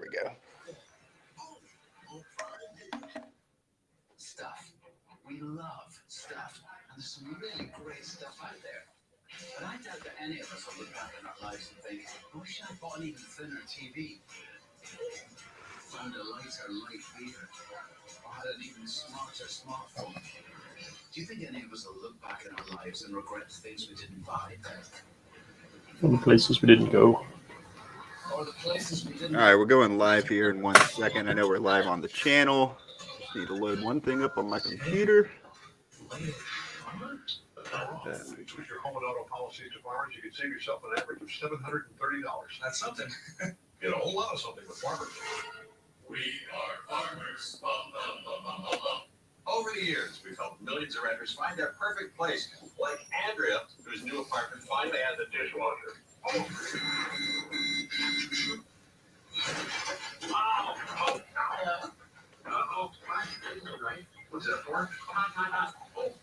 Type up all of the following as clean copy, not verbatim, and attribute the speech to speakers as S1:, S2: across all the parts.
S1: we go.
S2: Stuff. We love stuff. And there's some really great stuff out there. But I doubt that any of us will look back in our lives and think, I wish I'd bought an even thinner TV. Found a lighter light beer. Or had an even smarter smartphone. Do you think any of us will look back in our lives and regret the things we didn't buy?
S3: Or the places we didn't go.
S2: Or the places we didn't
S1: All right, we're going live here in 1 second. I know we're live on the channel. Just need to load one thing up on my computer.
S4: Switch your home and auto policy to Farmers. You can save yourself an average of $730.
S2: That's something.
S4: Get a whole lot of something with Farmers.
S2: We are farmers. Bum, bum, bum, bum, bum, bum. Over the years, we've helped millions of renters find their perfect place, like Andrea, whose new apartment finally has a dishwasher. Wow! Oh, no. Uh-oh. Right?
S4: What's that for?
S2: Come on. Oh.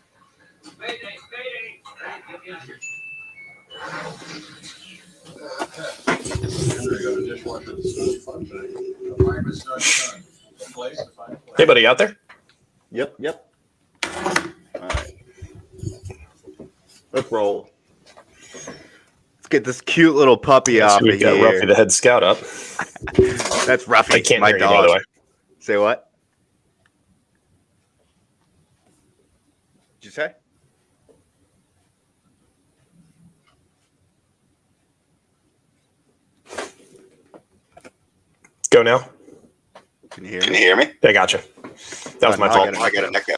S2: Mayday!
S3: Anybody out there?
S1: Yep. All right. Let's roll. Let's get this cute little puppy off of
S3: We've got
S1: here.
S3: Ruffy the head scout up.
S1: That's Ruffy,
S3: I can't
S1: my
S3: hear you,
S1: dog.
S3: by the way.
S1: Say what? Did you say?
S3: Go now.
S1: Can you hear me?
S3: I got you. That was my fault.
S1: I got an echo.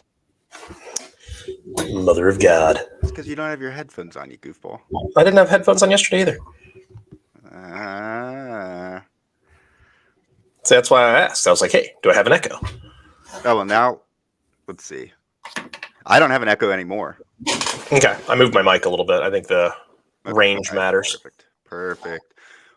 S3: Mother of God.
S1: It's because you don't have your headphones on, you goofball.
S3: I didn't have headphones on yesterday either. So that's why I asked. I was like, hey, do I have an echo?
S1: Oh, well, now, let's see. I don't have an echo anymore.
S3: Okay. I moved my mic a little bit. I think the range matters.
S1: Perfect.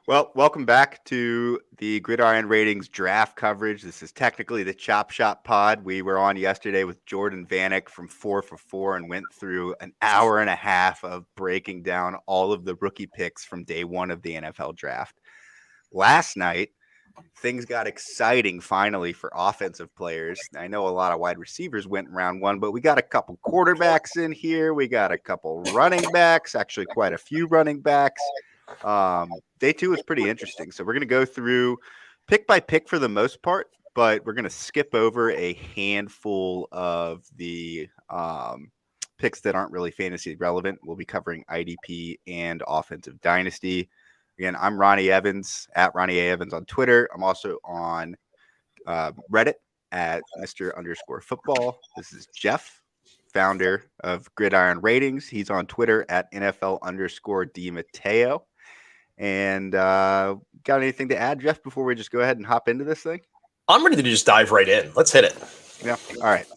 S1: Well, welcome back to the Gridiron Ratings draft coverage. This is technically the Chop Shop pod. We were on yesterday with Jordan Vanek from 4 for 4 and went through an hour and a half of breaking down all of the rookie picks from day one of the NFL draft. Last night, things got exciting finally for offensive players. I know a lot of wide receivers went in round one, but we got a couple quarterbacks in here. We got a couple running backs, actually quite a few running backs. Day two was pretty interesting. So we're going to go through pick by pick for the most part, but we're going to skip over a handful of the picks that aren't really fantasy relevant. We'll be covering IDP and Offensive Dynasty. Again, I'm Ronnie Evans at Ronnie A. Evans on Twitter. I'm also on Reddit at Mr_Football. This is Jeff, founder of Gridiron Ratings. He's on Twitter at NFL_DiMatteo. And got anything to add, Jeff, before we just go ahead and hop into this thing?
S3: I'm ready to just dive right in. Let's hit it.
S1: Yeah. All right.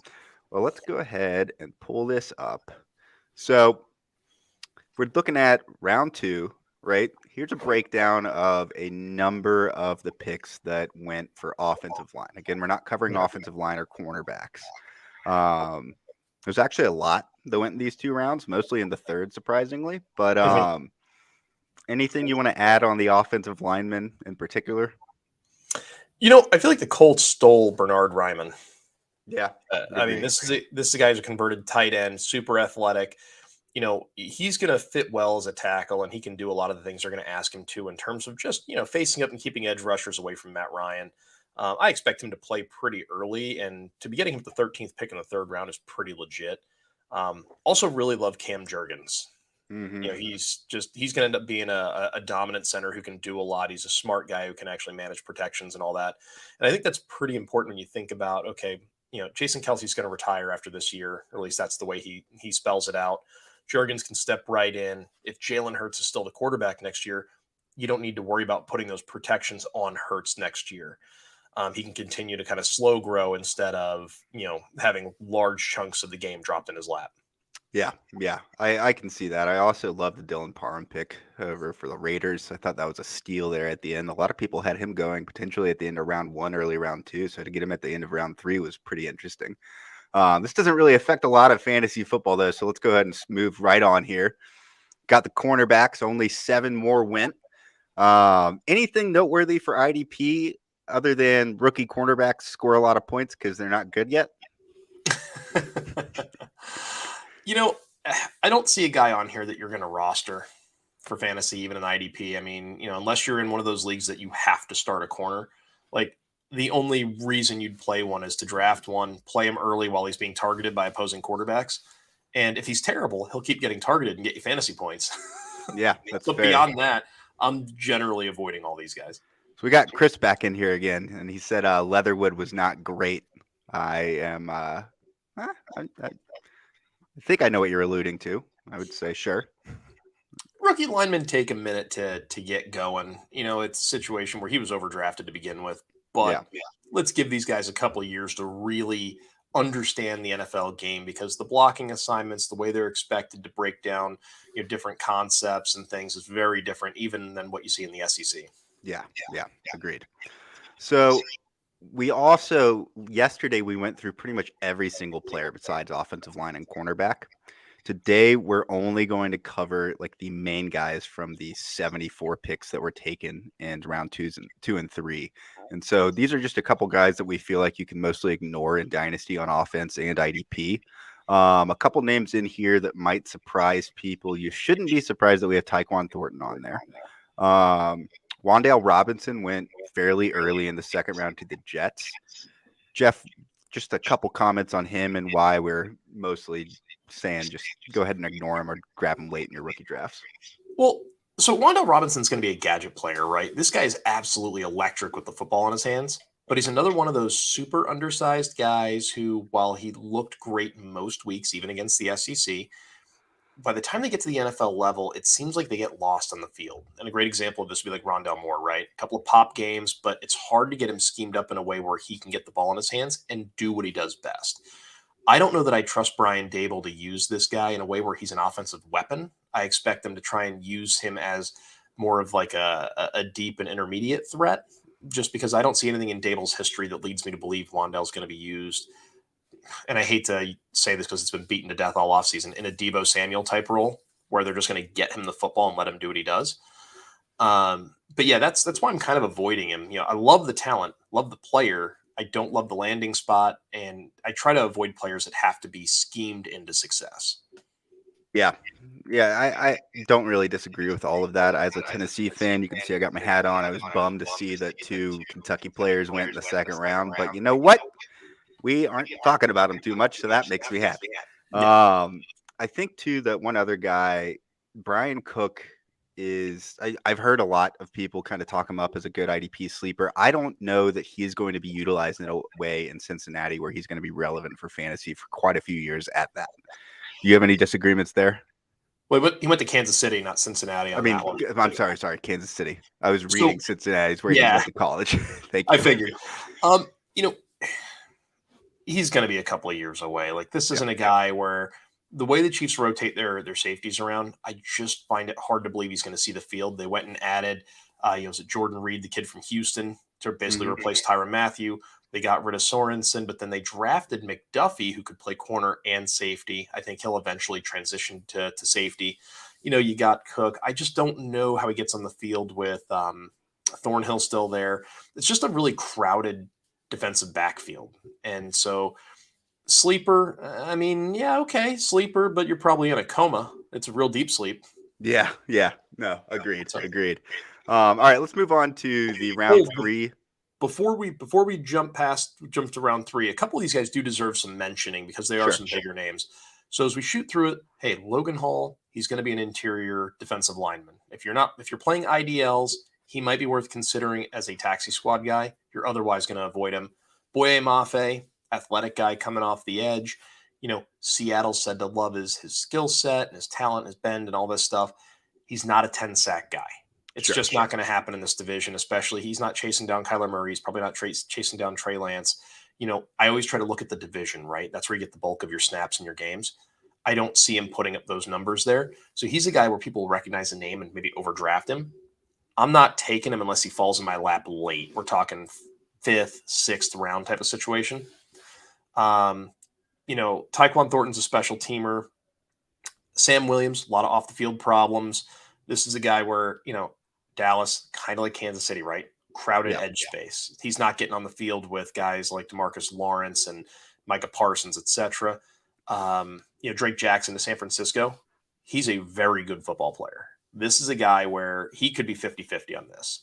S1: Well, let's go ahead and pull this up. So we're looking at round two, right? Here's a breakdown of a number of the picks that went for offensive line. Again, we're not covering offensive line or cornerbacks. There's actually a lot that went in these two rounds, mostly in the third, surprisingly. But anything you want to add on the offensive linemen in particular?
S3: You know, I feel like the Colts stole Bernard Ryman.
S1: Yeah.
S3: I mean, this is a guy who's a converted tight end, super athletic. You know, he's going to fit well as a tackle, and he can do a lot of the things they're going to ask him to in terms of just, you know, facing up and keeping edge rushers away from Matt Ryan. I expect him to play pretty early, and to be getting him the 13th pick in the third round is pretty legit. Also really love Cam Jurgens.
S1: Mm-hmm.
S3: You know, he's going to end up being a dominant center who can do a lot. He's a smart guy who can actually manage protections and all that. And I think that's pretty important when you think about, okay, you know, Jason Kelce's going to retire after this year, or at least that's the way he spells it out. Jurgens can step right in. If Jalen Hurts is still the quarterback next year, you don't need to worry about putting those protections on Hurts next year. He can continue to kind of slow grow instead of, you know, having large chunks of the game dropped in his lap.
S1: Yeah, I can see that. I also love the Dylan Parham pick over for the Raiders. I thought that was a steal there at the end. A lot of people had him going potentially at the end of round one, early round two. So to get him at the end of round three was pretty interesting. This doesn't really affect a lot of fantasy football, though. So let's go ahead and move right on here. Got the cornerbacks. Only 7 more went. Anything noteworthy for IDP other than rookie cornerbacks score a lot of points because they're not good yet?
S3: You know, I don't see a guy on here that you're going to roster for fantasy, even an IDP. I mean, unless you're in one of those leagues that you have to start a corner, like the only reason you'd play one is to draft one, play him early while he's being targeted by opposing quarterbacks. And if he's terrible, he'll keep getting targeted and get you fantasy points.
S1: Yeah, that's
S3: But
S1: fair.
S3: beyond that, I'm generally avoiding all these guys.
S1: So we got Chris back in here again, and he said Leatherwood was not great. I think I know what you're alluding to. I would say sure.
S3: Rookie linemen take a minute to get going. It's a situation where he was overdrafted to begin with, but let's give these guys a couple of years to really understand the NFL game, because the blocking assignments, the way they're expected to break down, different concepts and things is very different even than what you see in the SEC.
S1: Yeah, agreed. So we also, yesterday, we went through pretty much every single player besides offensive line and cornerback. Today, we're only going to cover like the main guys from the 74 picks that were taken in round 2 and 3. And so these are just a couple guys that we feel like you can mostly ignore in Dynasty on offense and IDP. A couple names in here that might surprise people. You shouldn't be surprised that we have Tyquan Thornton on there. Wan'Dale Robinson went fairly early in the second round to the Jets. Jeff, just a couple comments on him and why we're mostly saying just go ahead and ignore him or grab him late in your rookie drafts.
S3: Well, so Wan'Dale Robinson's going to be a gadget player, right? This guy is absolutely electric with the football in his hands, but he's another one of those super undersized guys who, while he looked great most weeks, even against the SEC, by the time they get to the NFL level, it seems like they get lost on the field. And a great example of this would be like Rondale Moore, right? A couple of pop games, but it's hard to get him schemed up in a way where he can get the ball in his hands and do what he does best. I don't know that I trust Brian Daboll to use this guy in a way where he's an offensive weapon. I expect them to try and use him as more of like a deep and intermediate threat, just because I don't see anything in Daboll's history that leads me to believe Wan'Dale's going to be used. And I hate to say this because it's been beaten to death all offseason, in a Deebo Samuel type role where they're just going to get him the football and let him do what he does. But yeah, that's why I'm kind of avoiding him. I love the talent, love the player. I don't love the landing spot, and I try to avoid players that have to be schemed into success.
S1: Yeah, I don't really disagree with all of that. As a Tennessee fan, you can see I got my hat on. I was bummed to see that 2 Kentucky players went in the second round, but you know what? We aren't talking about him too much, so that makes me happy. I think, too, that one other guy, Brian Cook, I've heard a lot of people kind of talk him up as a good IDP sleeper. I don't know that he's going to be utilized in a way in Cincinnati where he's going to be relevant for fantasy for quite a few years at that. Do you have any disagreements there?
S3: Well, he went to Kansas City, not Cincinnati.
S1: I'm sorry, Kansas City. I was reading Cincinnati's where he went to college. Thank you.
S3: I figured. He's going to be a couple of years away. Like, this isn't a guy where the way the Chiefs rotate their safeties around, I just find it hard to believe he's going to see the field. They went and added, was it Jordan Reed, the kid from Houston, to basically replace Tyrann Mathieu. They got rid of Sorensen, but then they drafted McDuffie, who could play corner and safety. I think he'll eventually transition to safety. You got Cook. I just don't know how he gets on the field with Thornhill still there. It's just a really crowded defensive backfield. And so sleeper, sleeper, but you're probably in a coma. It's a real deep sleep.
S1: Yeah. No, agreed. All right, let's move on to the round 3.
S3: Before we jump to round 3, a couple of these guys do deserve some mentioning because they are some bigger names. So as we shoot through it, hey, Logan Hall, he's going to be an interior defensive lineman. If you're playing IDLs, he might be worth considering as a taxi squad guy. You're otherwise going to avoid him. Boye Mafe, athletic guy coming off the edge. Seattle said to love his skill set and his talent, his bend and all this stuff. He's not a 10-sack guy. It's just not going to happen in this division, especially he's not chasing down Kyler Murray. He's probably not chasing down Trey Lance. I always try to look at the division, right? That's where you get the bulk of your snaps in your games. I don't see him putting up those numbers there. So he's a guy where people recognize the name and maybe overdraft him. I'm not taking him unless he falls in my lap late. We're talking 5th, 6th round type of situation. Tyquan Thornton's a special teamer. Sam Williams, a lot of off the field problems. This is a guy where, Dallas, kind of like Kansas City, right? crowded edge space. He's not getting on the field with guys like DeMarcus Lawrence and Micah Parsons, etc. Drake Jackson to San Francisco, he's a very good football player. This is a guy where he could be 50-50 on this.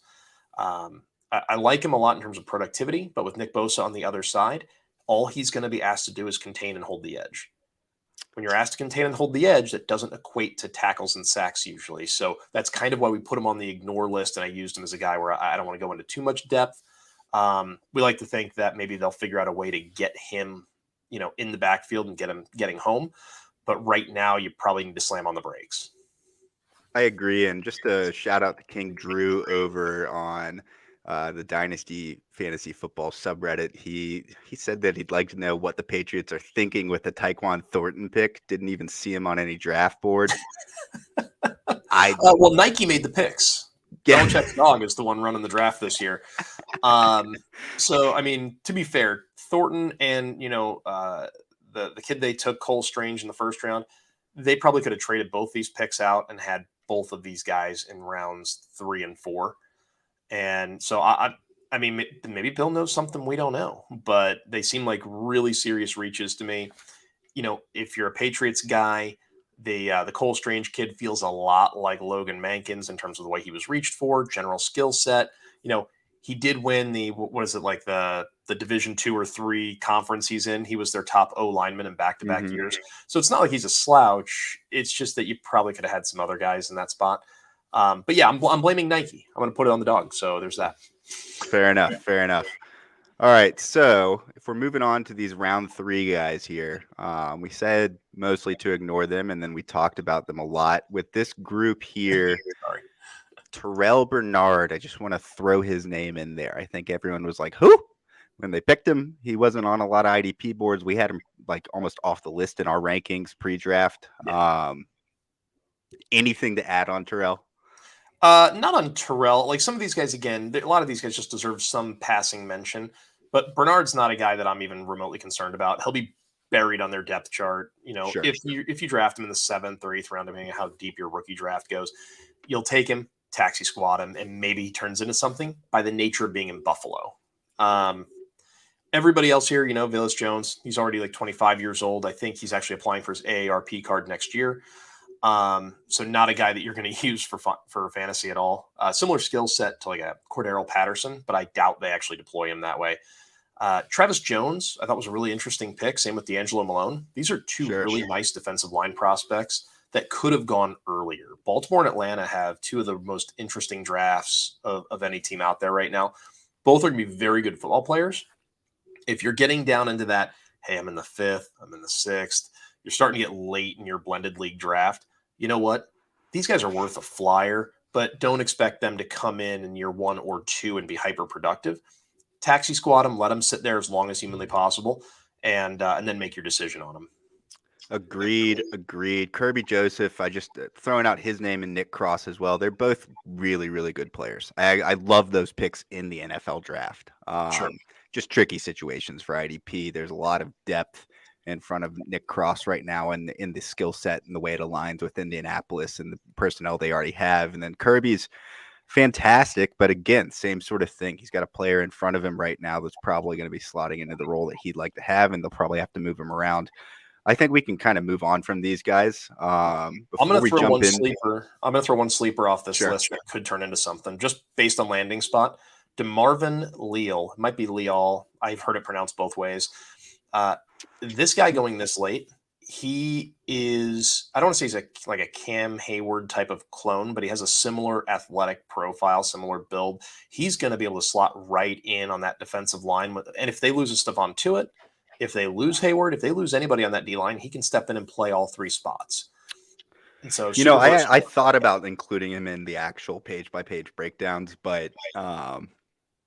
S3: I like him a lot in terms of productivity, but with Nick Bosa on the other side, all he's going to be asked to do is contain and hold the edge. When you're asked to contain and hold the edge, that doesn't equate to tackles and sacks usually. So that's kind of why we put him on the ignore list, and I used him as a guy where I don't want to go into too much depth. We like to think that maybe they'll figure out a way to get him, in the backfield and get him getting home. But right now, you probably need to slam on the brakes.
S1: I agree. And just a shout out to King Drew over on the Dynasty Fantasy Football subreddit. He said that he'd like to know what the Patriots are thinking with the Tyquan Thornton pick. Didn't even see him on any draft board.
S3: Well, Nike made the picks.
S1: Yeah.
S3: Belichick's dog is the one running the draft this year. So, I mean, to be fair, Thornton and, the kid they took, Cole Strange, in the first round, they probably could have traded both these picks out and had both of these guys in rounds 3 and 4. And so, I mean, maybe Bill knows something we don't know, but they seem like really serious reaches to me. If you're a Patriots guy, the Cole Strange kid feels a lot like Logan Mankins in terms of the way he was reached for, general skill set. He did win the Division 2 or 3 conference he's in. He was their top O lineman in back-to-back years. So it's not like he's a slouch. It's just that you probably could have had some other guys in that spot. But yeah, I'm blaming Nike. I'm going to put it on the dog. So there's that.
S1: Fair enough. All right. So if we're moving on to these round 3 guys here, we said mostly to ignore them, and then we talked about them a lot. With this group here, Tyrell Bernard, I just want to throw his name in there. I think everyone was like, who? When they picked him, he wasn't on a lot of IDP boards. We had him like almost off the list in our rankings pre-draft. Yeah. Anything to add on Tyrell?
S3: Not on Tyrell. Like some of these guys, again, a lot of these guys just deserve some passing mention. But Bernard's not a guy that I'm even remotely concerned about. He'll be buried on their depth chart.
S1: Sure.
S3: If you draft him in the 7th or 8th round, depending on how deep your rookie draft goes, you'll take him, taxi squad him, and maybe he turns into something by the nature of being in Buffalo. Everybody else here, Velus Jones, he's already like 25 years old. I think he's actually applying for his AARP card next year. So not a guy that you're going to use for fantasy at all. Similar skill set to like a Cordero Patterson, but I doubt they actually deploy him that way. Travis Jones, I thought was a really interesting pick. Same with D'Angelo Malone. These are two really nice defensive line prospects that could have gone earlier. Baltimore and Atlanta have two of the most interesting drafts of any team out there right now. Both are going to be very good football players. If you're getting down into that, hey, I'm in the 5th, I'm in the 6th, you're starting to get late in your blended league draft. You know what? These guys are worth a flyer, but don't expect them to come in year 1 or 2 and be hyper productive. Taxi squad them, let them sit there as long as humanly possible, and then make your decision on them.
S1: Agreed. Kirby Joseph, I just throwing out his name and Nick Cross as well. They're both really, really good players. I love those picks in the NFL draft.
S3: Sure.
S1: Just tricky situations for IDP. There's a lot of depth in front of Nick Cross right now and in the skill set and the way it aligns with Indianapolis and the personnel they already have. And then Kirby's fantastic, but again, same sort of thing. He's got a player in front of him right now that's probably going to be slotting into the role that he'd like to have, and they'll probably have to move him around. I think we can kind of move on from these guys.
S3: I'm going to throw one sleeper. I'm going to throw one sleeper off this list that could turn into something just based on landing spot. DeMarvin Leal, it might be Leal. I've heard it pronounced both ways. This guy going this late, he is, I don't want to say he's like a Cam Hayward type of clone, but he has a similar athletic profile, similar build. He's going to be able to slot right in on that defensive line. And if they lose a Stephon Tuitt, if they lose Hayward, if they lose anybody on that D line, he can step in and play all 3 spots. And so,
S1: I thought about including him in the actual page-by-page breakdowns, but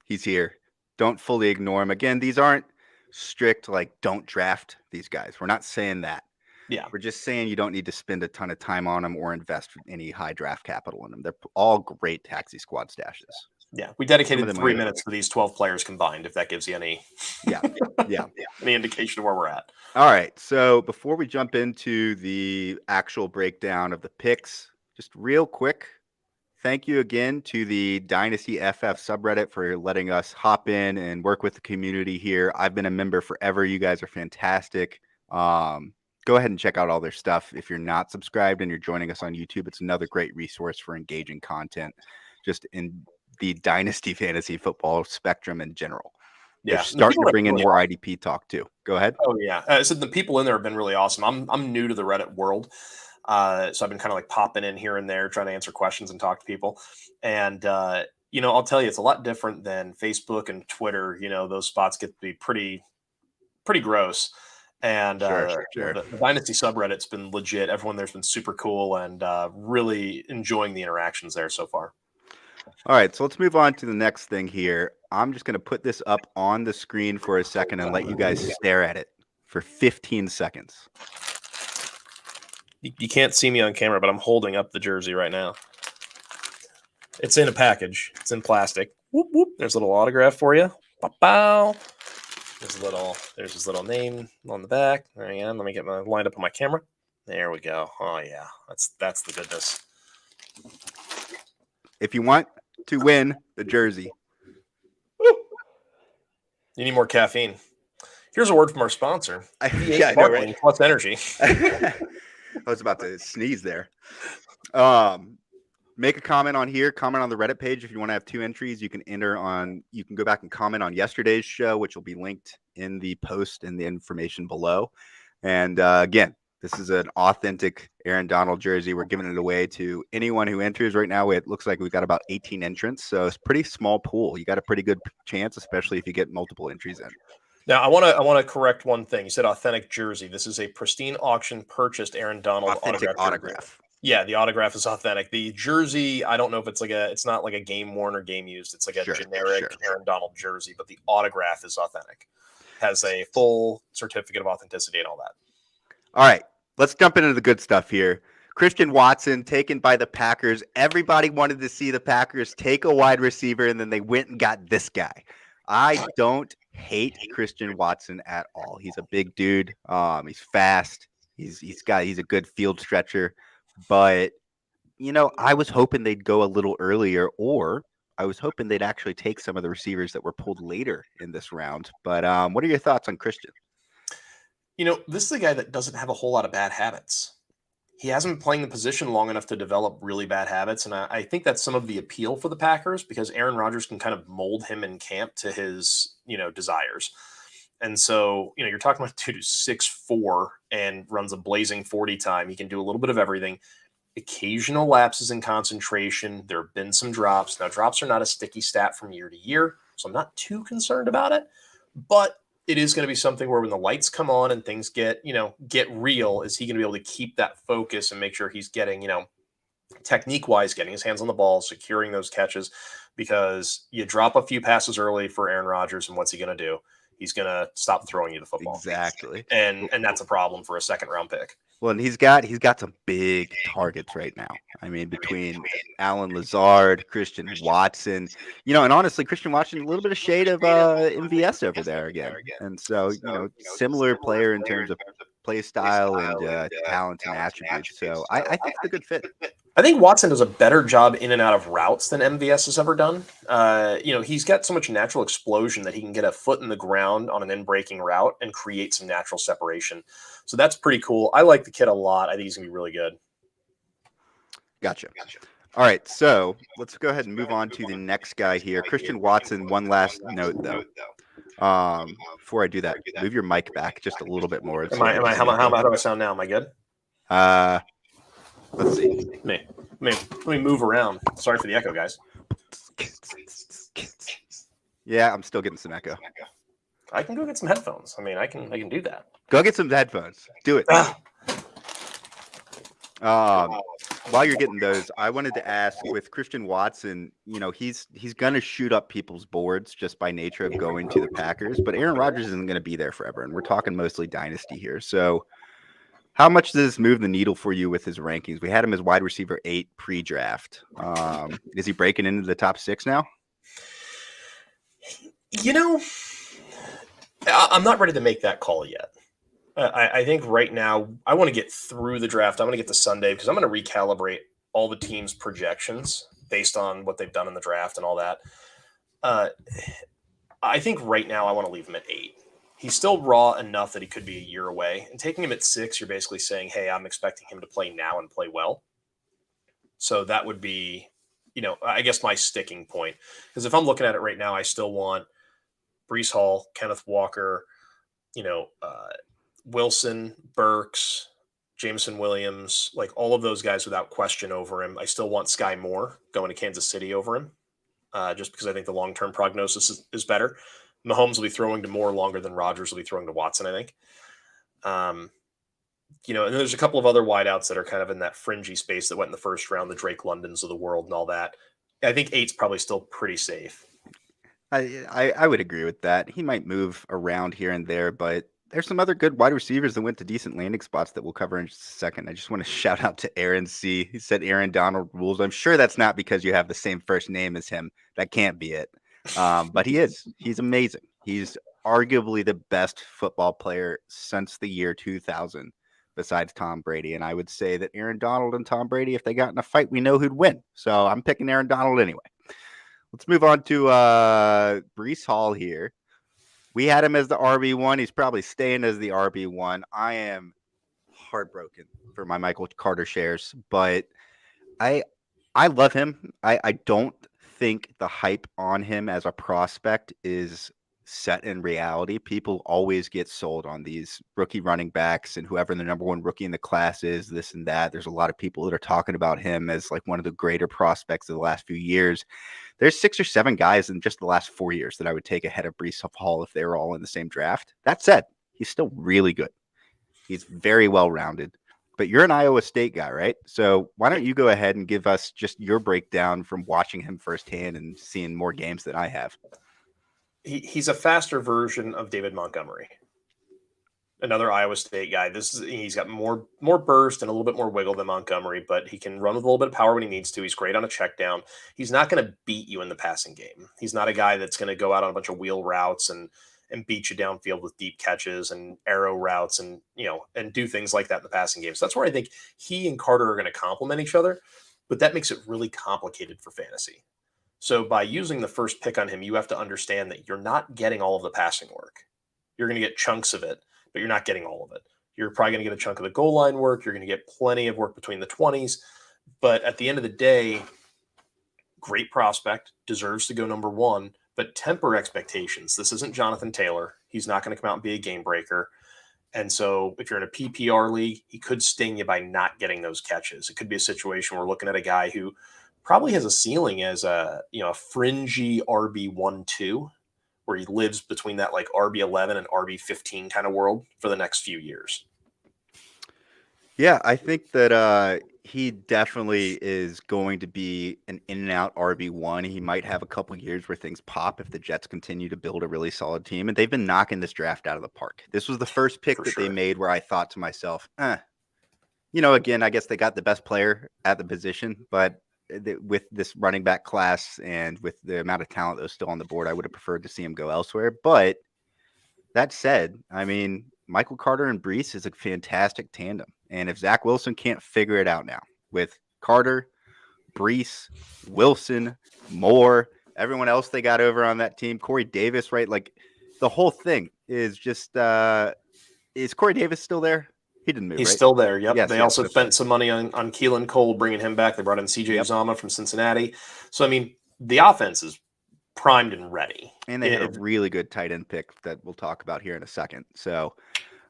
S1: he's here. Don't fully ignore him. Again, these aren't strict, like, don't draft these guys. We're not saying that.
S3: Yeah.
S1: We're just saying you don't need to spend a ton of time on them or invest any high draft capital in them. They're all great taxi squad stashes.
S3: Yeah, we dedicated 3 minutes to these 12 players combined, if that gives you any any indication of where we're at.
S1: All right, so before we jump into the actual breakdown of the picks, just real quick, thank you again to the Dynasty FF subreddit for letting us hop in and work with the community here. I've been a member forever. You guys are fantastic. Go ahead and check out all their stuff. If you're not subscribed and you're joining us on YouTube, it's another great resource for engaging content just in the Dynasty fantasy football spectrum in general.
S3: Yeah,
S1: they're starting to bring in more IDP talk too. Go ahead.
S3: Oh yeah, so the people in there have been really awesome. I'm new to the Reddit world, so I've been kind of like popping in here and there, trying to answer questions and talk to people. And I'll tell you, it's a lot different than Facebook and Twitter. Those spots get to be pretty gross. And
S1: sure.
S3: The Dynasty subreddit's been legit. Everyone there's been super cool and really enjoying the interactions there so far.
S1: All right, so let's move on to the next thing here. I'm just going to put this up on the screen for a second and let you guys stare at it for 15 seconds.
S3: You can't see me on camera, but I'm holding up the jersey right now. It's in a package. It's in plastic. Whoop, whoop. There's a little autograph for you. Bow. There's his little name on the back. There I am. Let me get my lined up on my camera. There we go. Oh yeah, that's the goodness.
S1: If you want to win the jersey,
S3: you need more caffeine. Here's a word from our sponsor.
S1: I know, right?
S3: Plus energy.
S1: I was about to sneeze there. Make a comment on here. Comment on the Reddit page if you want to have 2 entries. You can go back and comment on yesterday's show, which will be linked in the post and the information below. And again, this is an authentic Aaron Donald jersey. We're giving it away to anyone who enters right now. It looks like we've got about 18 entrants, so it's a pretty small pool. You got a pretty good chance, especially if you get multiple entries in.
S3: Now, I want to correct one thing. You said authentic jersey. This is a pristine auction purchased Aaron Donald autograph. Yeah, the autograph is authentic. The jersey, I don't know if it's not like a game worn or game used. It's like a generic Aaron Donald jersey, but the autograph is authentic. Has a full certificate of authenticity and all that.
S1: All right, let's jump into the good stuff here. Christian Watson taken by the Packers. Everybody wanted to see the Packers take a wide receiver, and then they went and got this guy. I don't hate Christian Watson at all. He's a big dude. He's fast. He's a good field stretcher. But, I was hoping they'd go a little earlier, or I was hoping they'd actually take some of the receivers that were pulled later in this round. But what are your thoughts on Christian?
S3: This is a guy that doesn't have a whole lot of bad habits. He hasn't been playing the position long enough to develop really bad habits. And I think that's some of the appeal for the Packers, because Aaron Rodgers can kind of mold him in camp to his, desires. And so, you're talking about a dude who's 6'4" and runs a blazing 40 time. He can do a little bit of everything. Occasional lapses in concentration. There have been some drops. Now, drops are not a sticky stat from year to year, so I'm not too concerned about it. But it is going to be something where when the lights come on and things get real, is he going to be able to keep that focus and make sure he's getting, technique-wise, getting his hands on the ball, securing those catches? Because you drop a few passes early for Aaron Rodgers, and what's he going to do? He's going to stop throwing you the football.
S1: Exactly.
S3: And that's a problem for a second-round pick.
S1: Well, and he's got some big targets right now. I mean, between Allen Lazard, Christian Watson, and honestly, Christian Watson, a little bit of shade of MVS over there again. And so, similar player in terms of play style and talent and attributes. So I think it's a good fit.
S3: I think Watson does a better job in and out of routes than MVS has ever done. He's got so much natural explosion that he can get a foot in the ground on an in-breaking route and create some natural separation. So that's pretty cool. I like the kid a lot. I think he's going to be really good.
S1: Gotcha. All right, so let's go ahead and move on to the next guy here. Christian Watson, one last note, though. Before I do that, move your mic back just a little bit more.
S3: How do I sound now? Am I good?
S1: Let's see.
S3: Let me move around. Sorry for the echo, guys.
S1: Yeah, I'm still getting some echo.
S3: I can go get some headphones. I mean, I can do that.
S1: Go get some headphones. Do it. While you're getting those, I wanted to ask, with Christian Watson, he's going to shoot up people's boards just by nature of going to the Packers, but Aaron Rodgers isn't going to be there forever, and we're talking mostly dynasty here. So how much does this move the needle for you with his rankings? We had him as wide receiver 8 pre-draft. Is he breaking into the top 6 now?
S3: I'm not ready to make that call yet. I think right now I want to get through the draft. I want to get to Sunday because I'm going to recalibrate all the teams' projections based on what they've done in the draft and all that, I think right now I want to leave him at 8. He's still raw enough that he could be a year away. And taking him at 6, you're basically saying, hey, I'm expecting him to play now and play well. So that would be, I guess my sticking point. Because if I'm looking at it right now, I still want Breese Hall, Kenneth Walker, Wilson, Burks, Jameson Williams, like all of those guys without question over him. I still want Skye Moore going to Kansas City over him, just because I think the long-term prognosis is better. Mahomes will be throwing to Moore longer than Rodgers will be throwing to Watson, I think. And there's a couple of other wideouts that are kind of in that fringy space that went in the first round, the Drake Londons of the world and all that. I think 8's probably still pretty safe.
S1: I would agree with that. He might move around here and there, but there's some other good wide receivers that went to decent landing spots that we'll cover in just a second. I just want to shout out to Aaron C. He said Aaron Donald rules. I'm sure that's not because you have the same first name as him. That can't be it. But he is. He's amazing. He's arguably the best football player since the year 2000, besides Tom Brady. And I would say that Aaron Donald and Tom Brady, if they got in a fight, we know who'd win. So I'm picking Aaron Donald anyway. Let's move on to Breece Hall here. We had him as the RB1. He's probably staying as the RB1. I am heartbroken for my Michael Carter shares, but I love him. I don't think the hype on him as a prospect is set in reality. People always get sold on these rookie running backs and whoever the number one rookie in the class is, this and that. There's a lot of people that are talking about him as like one of the greater prospects of the last few years. There's 6 or 7 guys in just the last 4 years that I would take ahead of Breece Hall if they were all in the same draft. That said, he's still really good. He's very well-rounded. But you're an Iowa State guy, right? So why don't you go ahead and give us just your breakdown from watching him firsthand and seeing more games than I have.
S3: He's a faster version of David Montgomery, another Iowa State guy. He's got more burst and a little bit more wiggle than Montgomery, but he can run with a little bit of power when he needs to. He's great on a check down. He's not going to beat you in the passing game. He's not a guy that's going to go out on a bunch of wheel routes and beat you downfield with deep catches and arrow routes and do things like that in the passing game. So that's where I think he and Carter are going to complement each other, but that makes it really complicated for fantasy. So by using the first pick on him, you have to understand that you're not getting all of the passing work. You're going to get chunks of it, but you're not getting all of it. You're probably going to get a chunk of the goal line work. You're going to get plenty of work between the 20s. But at the end of the day, great prospect, deserves to go number 1, but temper expectations. This isn't Jonathan Taylor. He's not going to come out and be a game breaker. And so if you're in a PPR league, he could sting you by not getting those catches. It could be a situation where we're looking at a guy who probably has a ceiling as a fringy RB1-2, where he lives between that like RB11 and RB15 kind of world for the next few years.
S1: Yeah, I think that he definitely is going to be an in and out RB1. He might have a couple years where things pop if the Jets continue to build a really solid team. And they've been knocking this draft out of the park. This was the first pick they made where I thought to myself, again, I guess they got the best player at the position, but with this running back class and with the amount of talent that was still on the board, I would have preferred to see him go elsewhere. But that said, I mean, Michael Carter and Breece is a fantastic tandem. And if Zach Wilson can't figure it out now with Carter, Breece, Wilson, Moore, everyone else they got over on that team, Corey Davis, right? Like the whole thing is just, is Corey Davis still there? He didn't move.
S3: He's
S1: right?
S3: still there. Yep.
S1: Yes,
S3: they also spent some money on Keelan Cole, bringing him back. They brought in CJ Uzomah from Cincinnati. So, I mean, the offense is primed and ready.
S1: And they had a really good tight end pick that we'll talk about here in a second. So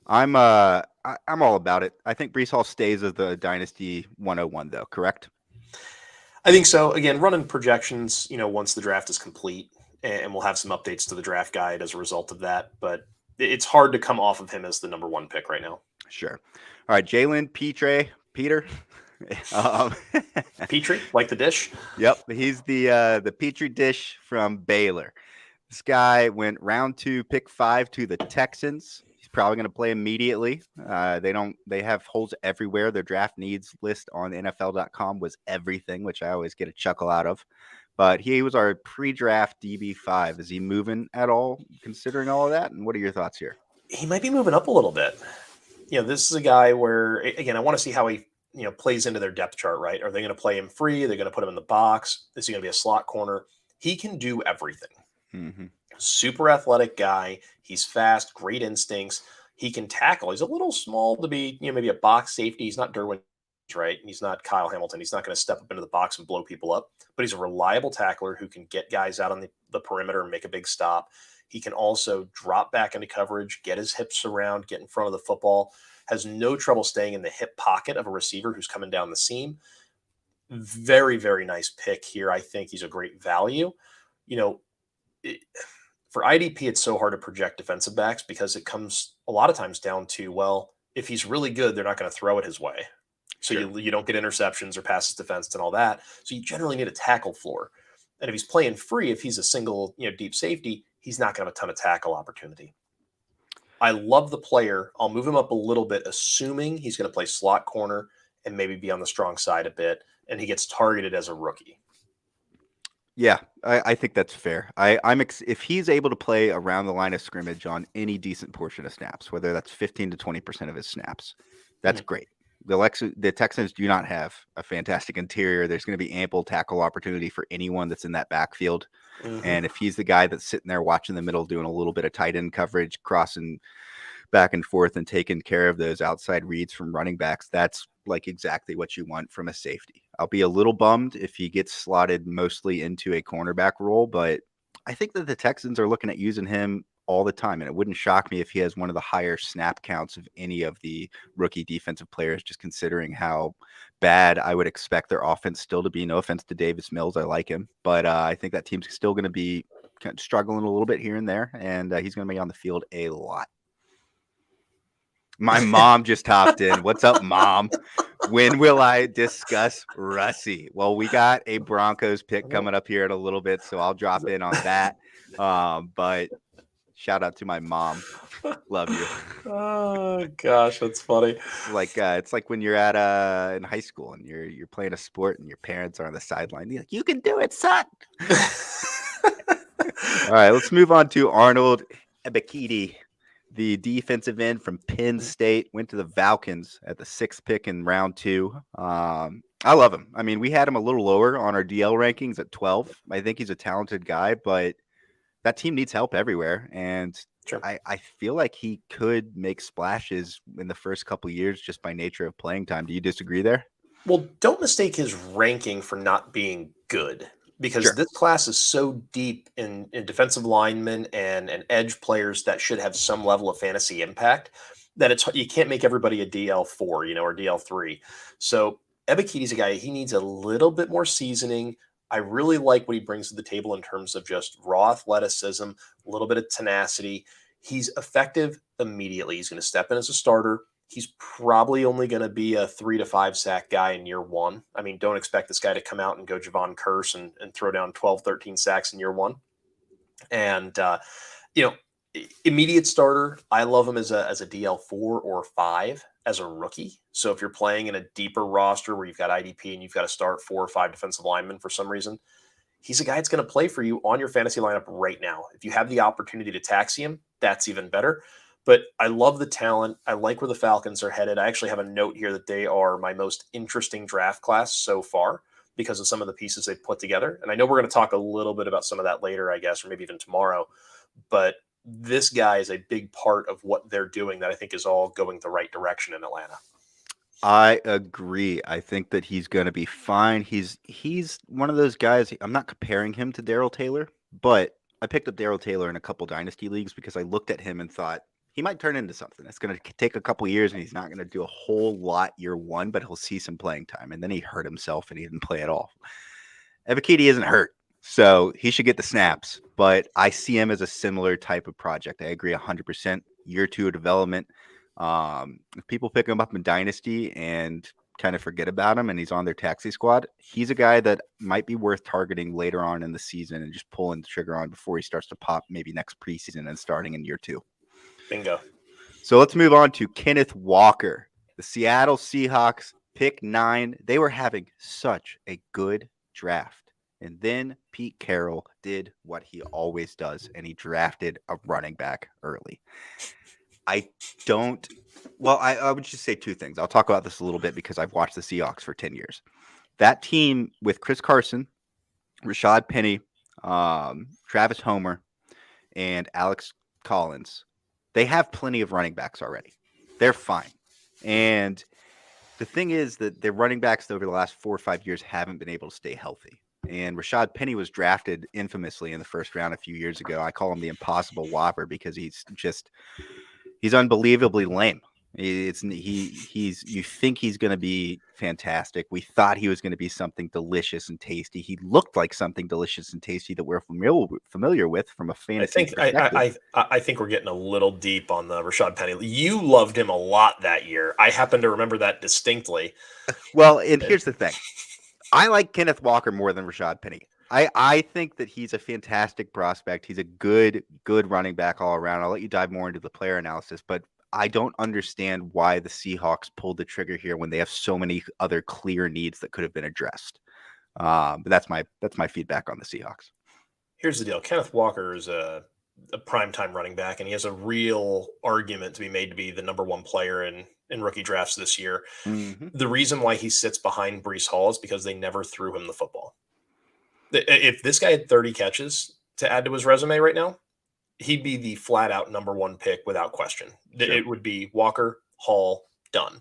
S1: I'm all about it. I think Breece Hall stays as the Dynasty 101 though, correct?
S3: I think so. Again, running projections, once the draft is complete, and we'll have some updates to the draft guide as a result of that. But it's hard to come off of him as the number 1 pick right now.
S1: Sure. All right, Jalen Peter.
S3: Petrie, like the dish.
S1: Yep, he's the Petri dish from Baylor. This guy went round 2, pick 5 to the Texans. He's probably going to play immediately. They have holes everywhere. Their draft needs list on NFL.com was everything, which I always get a chuckle out of. But he was our pre-draft DB5. Is he moving at all, considering all of that? And what are your thoughts here?
S3: He might be moving up a little bit. This is a guy where, again, I want to see how he plays into their depth chart, right? Are they going to play him free? Are they going to put him in the box? Is he going to be a slot corner? He can do everything.
S1: Mm-hmm.
S3: Super athletic guy. He's fast, great instincts. He can tackle. He's a little small to be, maybe a box safety. He's not Derwin, right? He's not Kyle Hamilton. He's not going to step up into the box and blow people up, but he's a reliable tackler who can get guys out on the perimeter and make a big stop. He can also drop back into coverage, get his hips around, get in front of the football, has no trouble staying in the hip pocket of a receiver who's coming down the seam. Very, very nice pick here. I think he's a great value. For IDP, it's so hard to project defensive backs because it comes a lot of times down to, well, if he's really good, they're not going to throw it his way. So
S1: Sure.
S3: you don't get interceptions or passes defense and all that. So you generally need a tackle floor. And if he's playing free, if he's a single, deep safety, he's not going to have a ton of tackle opportunity. I love the player. I'll move him up a little bit, assuming he's going to play slot corner and maybe be on the strong side a bit, and he gets targeted as a rookie.
S1: Yeah, I think that's fair. If he's able to play around the line of scrimmage on any decent portion of snaps, whether that's 15 to 20% of his snaps, that's great. The Texans do not have a fantastic interior. There's going to be ample tackle opportunity for anyone that's in that backfield.
S3: Mm-hmm.
S1: And if he's the guy that's sitting there watching the middle, doing a little bit of tight end coverage, crossing back and forth and taking care of those outside reads from running backs, that's like exactly what you want from a safety. I'll be a little bummed if he gets slotted mostly into a cornerback role, but I think that the Texans are looking at using him all the time, and it wouldn't shock me if he has one of the higher snap counts of any of the rookie defensive players, just considering how bad I would expect their offense still to be. No offense to Davis Mills, I like him, but I think that team's still going to be kind of struggling a little bit here and there, and he's going to be on the field a lot. My mom just hopped in. What's up, Mom? When will I discuss Russie? Well, we got a Broncos pick coming up here in a little bit, so I'll drop in on that. But shout out to my mom. Love you.
S3: Oh gosh, that's funny.
S1: It's like when you're at in high school and you're playing a sport and your parents are on the sideline. You're like, you can do it, son. All right, let's move on to Arnold Ebiketie. The defensive end from Penn State went to the Falcons at the 6th pick in round 2. I love him. I mean, we had him a little lower on our DL rankings at 12. I think he's a talented guy, but that team needs help everywhere. And
S3: Sure.
S1: I feel like he could make splashes in the first couple of years just by nature of playing time. Do you disagree there?
S3: Well, don't mistake his ranking for not being good, because
S1: Sure.
S3: this class is so deep in defensive linemen and edge players that should have some level of fantasy impact that you can't make everybody a DL4, or DL3. So Ebiketie's a guy, he needs a little bit more seasoning. I really like what he brings to the table in terms of just raw athleticism, a little bit of tenacity. He's effective immediately. He's going to step in as a starter. He's probably only going to be a 3 to 5 sack guy in year 1. I mean, don't expect this guy to come out and go Javon Curse and throw down 12, 13 sacks in year 1. And, immediate starter. I love him as a DL4 or 5 as a rookie. So if you're playing in a deeper roster where you've got IDP and you've got to start 4 or 5 defensive linemen for some reason, he's a guy that's going to play for you on your fantasy lineup right now. If you have the opportunity to taxi him, that's even better. But I love the talent. I like where the Falcons are headed. I actually have a note here that they are my most interesting draft class so far because of some of the pieces they've put together. And I know we're going to talk a little bit about some of that later, I guess, or maybe even tomorrow. But this guy is a big part of what they're doing that I think is all going the right direction in Atlanta.
S1: I agree. I think that he's going to be fine. He's one of those guys. I'm not comparing him to Darrell Taylor, but I picked up Darrell Taylor in a couple dynasty leagues because I looked at him and thought he might turn into something. It's going to take a couple years, and he's not going to do a whole lot year 1, but he'll see some playing time. And then he hurt himself, and he didn't play at all. Ebiketie isn't hurt, so he should get the snaps. But I see him as a similar type of project. I agree 100%. Year 2 of development. If people pick him up in Dynasty and kind of forget about him and he's on their taxi squad, he's a guy that might be worth targeting later on in the season and just pulling the trigger on before he starts to pop maybe next preseason and starting in year 2.
S3: Bingo.
S1: So let's move on to Kenneth Walker. The Seattle Seahawks, pick 9. They were having such a good draft. And then Pete Carroll did what he always does, and he drafted a running back early. I don't Well, I would just say two things. I'll talk about this a little bit because I've watched the Seahawks for 10 years. That team with Chris Carson, Rashad Penny, Travis Homer, and Alex Collins, they have plenty of running backs already. They're fine. And the thing is that their running backs over the last 4 or 5 years haven't been able to stay healthy. And Rashad Penny was drafted infamously in the first round a few years ago. I call him the impossible whopper because he's unbelievably lame. He's you think he's going to be fantastic. We thought he was going to be something delicious and tasty. He looked like something delicious and tasty that we're familiar with from a fantasy perspective.
S3: I think we're getting a little deep on the Rashad Penny. You loved him a lot that year. I happen to remember that distinctly.
S1: Well, and here's the thing. I like Kenneth Walker more than Rashad Penny. I think that he's a fantastic prospect. He's a good running back all around. I'll let you dive more into the player analysis, but I don't understand why the Seahawks pulled the trigger here when they have so many other clear needs that could have been addressed. But that's my feedback on the Seahawks.
S3: Here's the deal. Kenneth Walker is a primetime running back, and he has a real argument to be made to be the number one player in rookie drafts this year.
S1: Mm-hmm.
S3: The reason why he sits behind Breese Hall is because they never threw him the football. If this guy had 30 catches to add to his resume right now, he'd be the flat out number one pick without question. Sure. It would be Walker, Hall, done.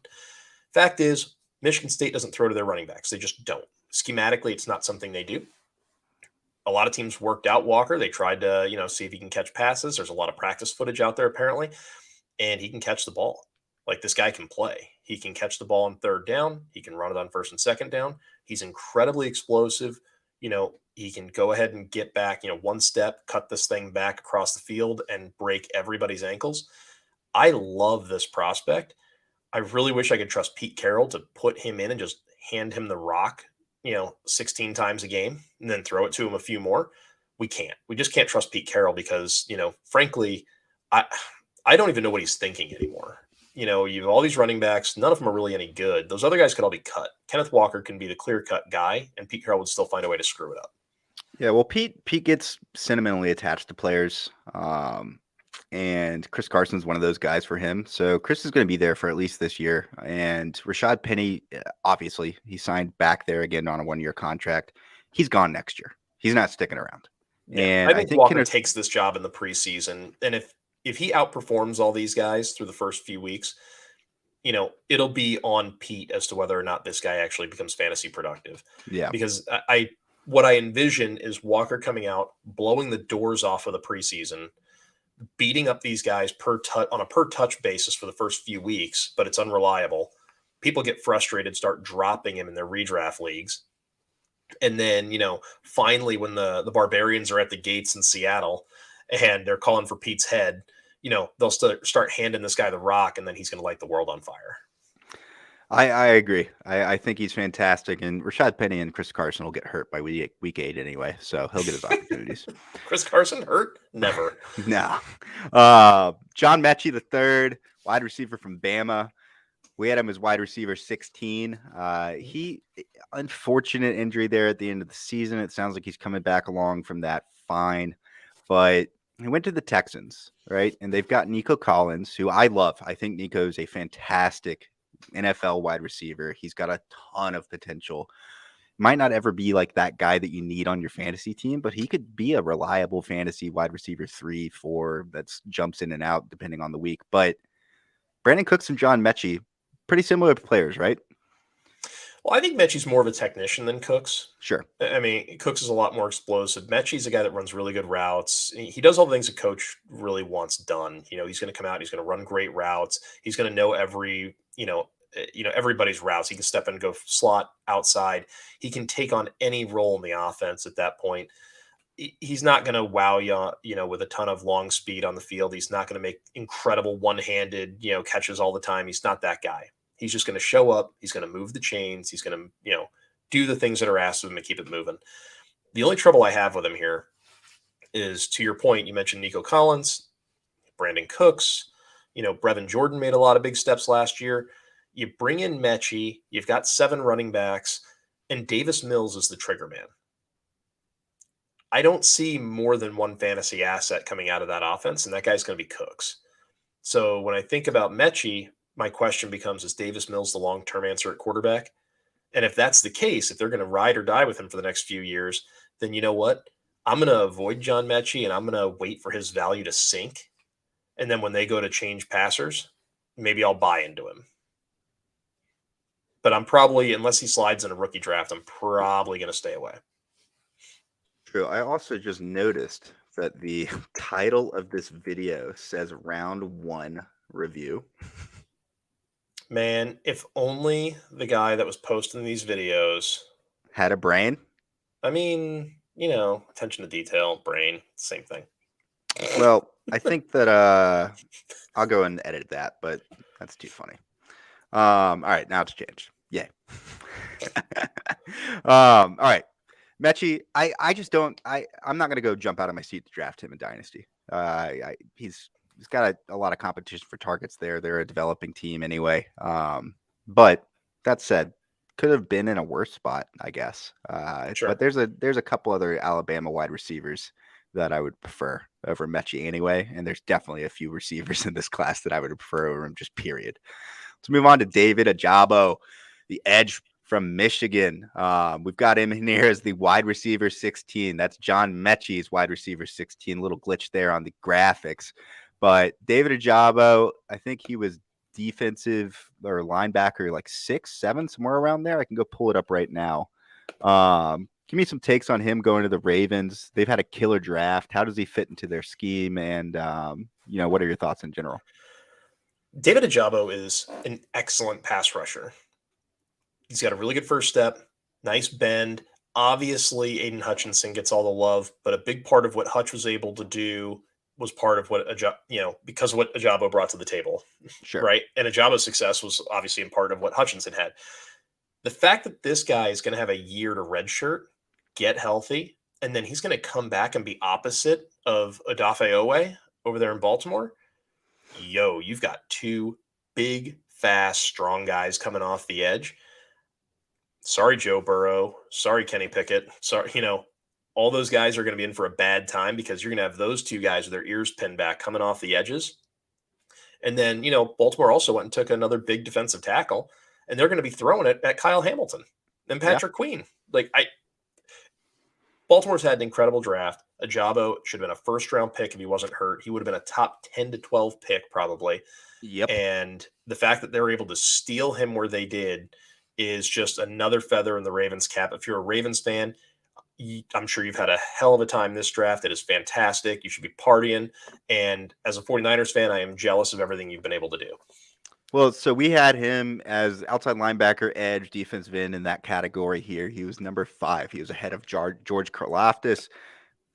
S3: Fact is, Michigan State doesn't throw to their running backs. They just don't. Schematically, it's not something they do. A lot of teams worked out Walker. They tried to, see if he can catch passes. There's a lot of practice footage out there apparently, and he can catch the ball. Like, this guy can play. He can catch the ball on third down. He can run it on first and second down. He's incredibly explosive. He can go ahead and get back, one step, cut this thing back across the field and break everybody's ankles. I love this prospect. I really wish I could trust Pete Carroll to put him in and just hand him the rock, 16 times a game and then throw it to him a few more. We can't. We just can't trust Pete Carroll because, frankly, I don't even know what he's thinking anymore. You have all these running backs. None of them are really any good. Those other guys could all be cut. Kenneth Walker can be the clear-cut guy, and Pete Carroll would still find a way to screw it up.
S1: Yeah, well, Pete gets sentimentally attached to players, and Chris Carson's one of those guys for him. So Chris is going to be there for at least this year. And Rashad Penny, obviously, he signed back there again on a 1-year contract. He's gone next year. He's not sticking around.
S3: Yeah,
S1: and
S3: I think Walker takes this job in the preseason, and if he outperforms all these guys through the first few weeks, it'll be on Pete as to whether or not this guy actually becomes fantasy productive.
S1: Yeah,
S3: because what I envision is Walker coming out, blowing the doors off of the preseason, beating up these guys on a per touch basis for the first few weeks, but it's unreliable. People get frustrated, start dropping him in their redraft leagues. And then, finally, when the Barbarians are at the gates in Seattle and they're calling for Pete's head, they'll start handing this guy the rock, and then he's going to light the world on fire.
S1: I agree. I think he's fantastic, and Rashad Penny and Chris Carson will get hurt by week 8 anyway, so he'll get his opportunities.
S3: Chris Carson hurt? Never.
S1: No. John Mechie III, wide receiver from Bama. We had him as wide receiver 16. He unfortunate injury there at the end of the season. It sounds like he's coming back along from that fine, but he went to the Texans, right? And they've got Nico Collins, who I love. I think Nico is a fantastic NFL wide receiver. He's got a ton of potential. Might not ever be like that guy that you need on your fantasy team, but he could be a reliable fantasy wide receiver 3, 4 that jumps in and out depending on the week. But Brandon Cooks and John Mechie, pretty similar players, right?
S3: Well, I think Mechie's more of a technician than Cooks.
S1: Sure.
S3: I mean, Cooks is a lot more explosive. Mechie's a guy that runs really good routes. He does all the things a coach really wants done. He's going to come out, he's going to run great routes. He's going to know everybody's routes. He can step in and go slot outside. He can take on any role in the offense at that point. He's not going to wow you, with a ton of long speed on the field. He's not going to make incredible one-handed, catches all the time. He's not that guy. He's just going to show up. He's going to move the chains. He's going to, do the things that are asked of him and keep it moving. The only trouble I have with him here is, to your point, you mentioned Nico Collins, Brandon Cooks, Brevin Jordan made a lot of big steps last year. You bring in Mechie, you've got 7 running backs, and Davis Mills is the trigger man. I don't see more than one fantasy asset coming out of that offense, and that guy's going to be Cooks. So when I think about Mechie, my question becomes, is Davis Mills the long-term answer at quarterback? And if that's the case, if they're going to ride or die with him for the next few years, then you know what? I'm going to avoid John Mechie and I'm going to wait for his value to sink. And then when they go to change passers, maybe I'll buy into him. But I'm probably, unless he slides in a rookie draft, I'm probably going to stay away.
S1: True. I also just noticed that the title of this video says round 1 review.
S3: Man, if only the guy that was posting these videos
S1: had a brain.
S3: I mean, attention to detail, brain, same thing.
S1: Well, I think that I'll go and edit that, but that's too funny. All right, now it's changed. Yay. All right. Mechie, I'm not gonna go jump out of my seat to draft him in Dynasty. He's got a lot of competition for targets there. They're a developing team anyway. But that said, could have been in a worse spot, I guess.
S3: Sure.
S1: But there's a couple other Alabama wide receivers that I would prefer over Mechie anyway, and there's definitely a few receivers in this class that I would prefer over him, just period. Let's move on to David Ajabo, the edge from Michigan. We've got him in here as the wide receiver 16. That's John Mechie's wide receiver 16. Little glitch there on the graphics. But David Ajabo, I think he was defensive or linebacker like 6, 7, somewhere around there. I can go pull it up right now. Give me some takes on him going to the Ravens. They've had a killer draft. How does he fit into their scheme? And, what are your thoughts in general?
S3: David Ajabo is an excellent pass rusher. He's got a really good first step, nice bend. Obviously, Aiden Hutchinson gets all the love, but a big part of what Hutch was able to do was part of what because of what Ajabo brought to the table.
S1: Sure.
S3: Right? And Ajabo's success was obviously in part of what Hutchinson had. The fact that this guy is going to have a year to redshirt, get healthy, and then he's going to come back and be opposite of Odafe Owe over there in Baltimore. You've got 2 big, fast, strong guys coming off the edge. Sorry, Joe Burrow. Sorry, Kenny Pickett. Sorry, all those guys are going to be in for a bad time because you're going to have those 2 guys with their ears pinned back coming off the edges. And then, Baltimore also went and took another big defensive tackle, and they're going to be throwing it at Kyle Hamilton and Patrick Queen. Baltimore's had an incredible draft. Ajabo should have been a first-round pick if he wasn't hurt. He would have been a top 10 to 12 pick probably.
S1: Yep.
S3: And the fact that they were able to steal him where they did is just another feather in the Ravens' cap. If you're a Ravens fan, I'm sure you've had a hell of a time this draft. It is fantastic. You should be partying. And as a 49ers fan, I am jealous of everything you've been able to do.
S1: Well, so we had him as outside linebacker, edge, defensive end in that category here. He was number 5. He was ahead of George Karlaftis,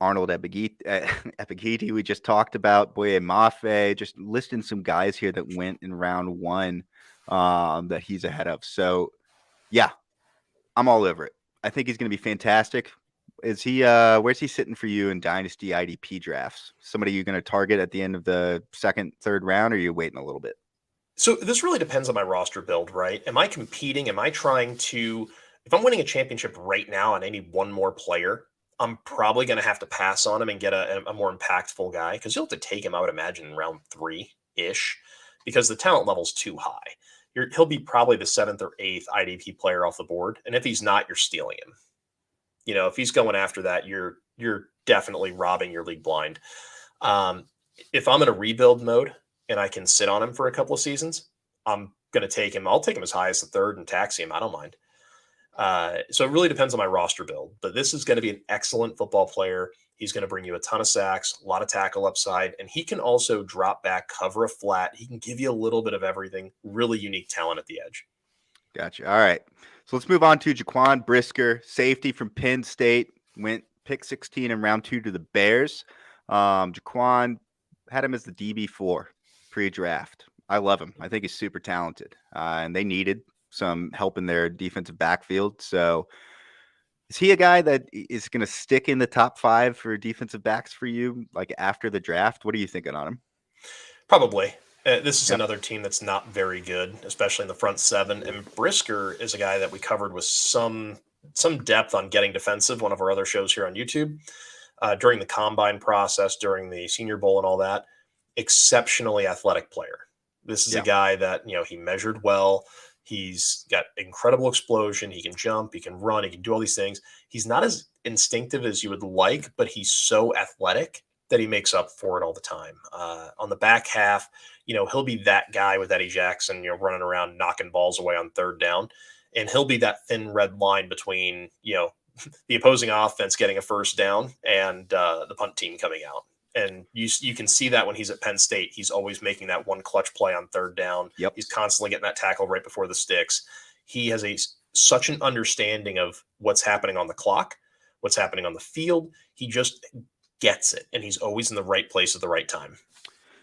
S1: Arnold Ebiketie we just talked about, Boye Mafe, just listing some guys here that went in round 1 that he's ahead of. So, yeah, I'm all over it. I think he's going to be fantastic. Is he? Where's he sitting for you in Dynasty IDP drafts? Somebody you're going to target at the end of the 2nd, 3rd round, or are you waiting a little bit?
S3: So this really depends on my roster build, right? Am I competing? Am I trying to – if I'm winning a championship right now and I need one more player, I'm probably going to have to pass on him and get a more impactful guy because you'll have to take him, I would imagine, in round 3-ish because the talent level's too high. He'll be probably the 7th or 8th IDP player off the board, and if he's not, you're stealing him. If he's going after that, you're definitely robbing your league blind. If I'm in a rebuild mode – and I can sit on him for a couple of seasons, I'm going to take him. I'll take him as high as the 3rd and taxi him. I don't mind. So it really depends on my roster build. But this is going to be an excellent football player. He's going to bring you a ton of sacks, a lot of tackle upside, and he can also drop back, cover a flat. He can give you a little bit of everything. Really unique talent at the edge.
S1: Gotcha. All right. So let's move on to Jaquan Brisker, safety from Penn State. Went pick 16 in round 2 to the Bears. Jaquan had him as the DB4. Pre-draft. I love him. I think he's super talented. And they needed some help in their defensive backfield. So is he a guy that is going to stick in the top 5 for defensive backs for you, like after the draft? What are you thinking on him?
S3: Probably. This is another team that's not very good, especially in the front 7. And Brisker is a guy that we covered with some depth on Getting Defensive, one of our other shows here on YouTube, during the combine process, during the Senior Bowl and all that. Exceptionally athletic player. This is
S1: Yeah.
S3: a guy that, he measured well. He's got incredible explosion. He can jump, he can run, he can do all these things. He's not as instinctive as you would like, but he's so athletic that he makes up for it all the time. On the back half, he'll be that guy with Eddie Jackson, running around, knocking balls away on third down. And he'll be that thin red line between, the opposing offense getting a first down and the punt team coming out. And you can see that when he's at Penn State. He's always making that one clutch play on third down.
S1: Yep.
S3: He's constantly getting that tackle right before the sticks. He has such an understanding of what's happening on the clock, what's happening on the field. He just gets it, and he's always in the right place at the right time.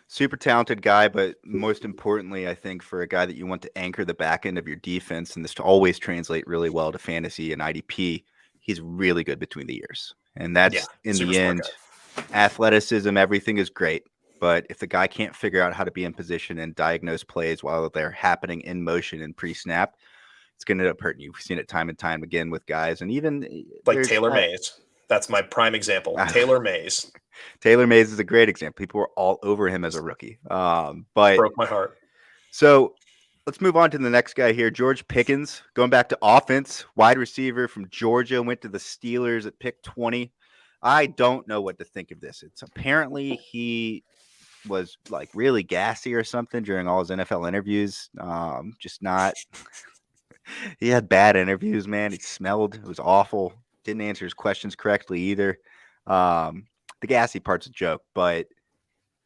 S1: Super talented guy, but most importantly, I think for a guy that you want to anchor the back end of your defense, and this to always translate really well to fantasy and IDP, he's really good between the ears. And that's in the end. Athleticism, everything is great, but if the guy can't figure out how to be in position and diagnose plays while they're happening in motion and pre-snap, it's going to end up hurting you. We've seen it time and time again with guys, and even
S3: like Taylor Mays. That's my prime example. Taylor Mays.
S1: Taylor Mays is a great example. People were all over him as a rookie, but
S3: broke my heart.
S1: So let's move on to the next guy here, George Pickens, going back to offense, wide receiver from Georgia, went to the Steelers at pick 20. I don't know what to think of this. It's apparently he was like really gassy or something during all his NFL interviews. Just not. He had bad interviews, man. He smelled. It was awful. Didn't answer his questions correctly either. The gassy part's a joke, but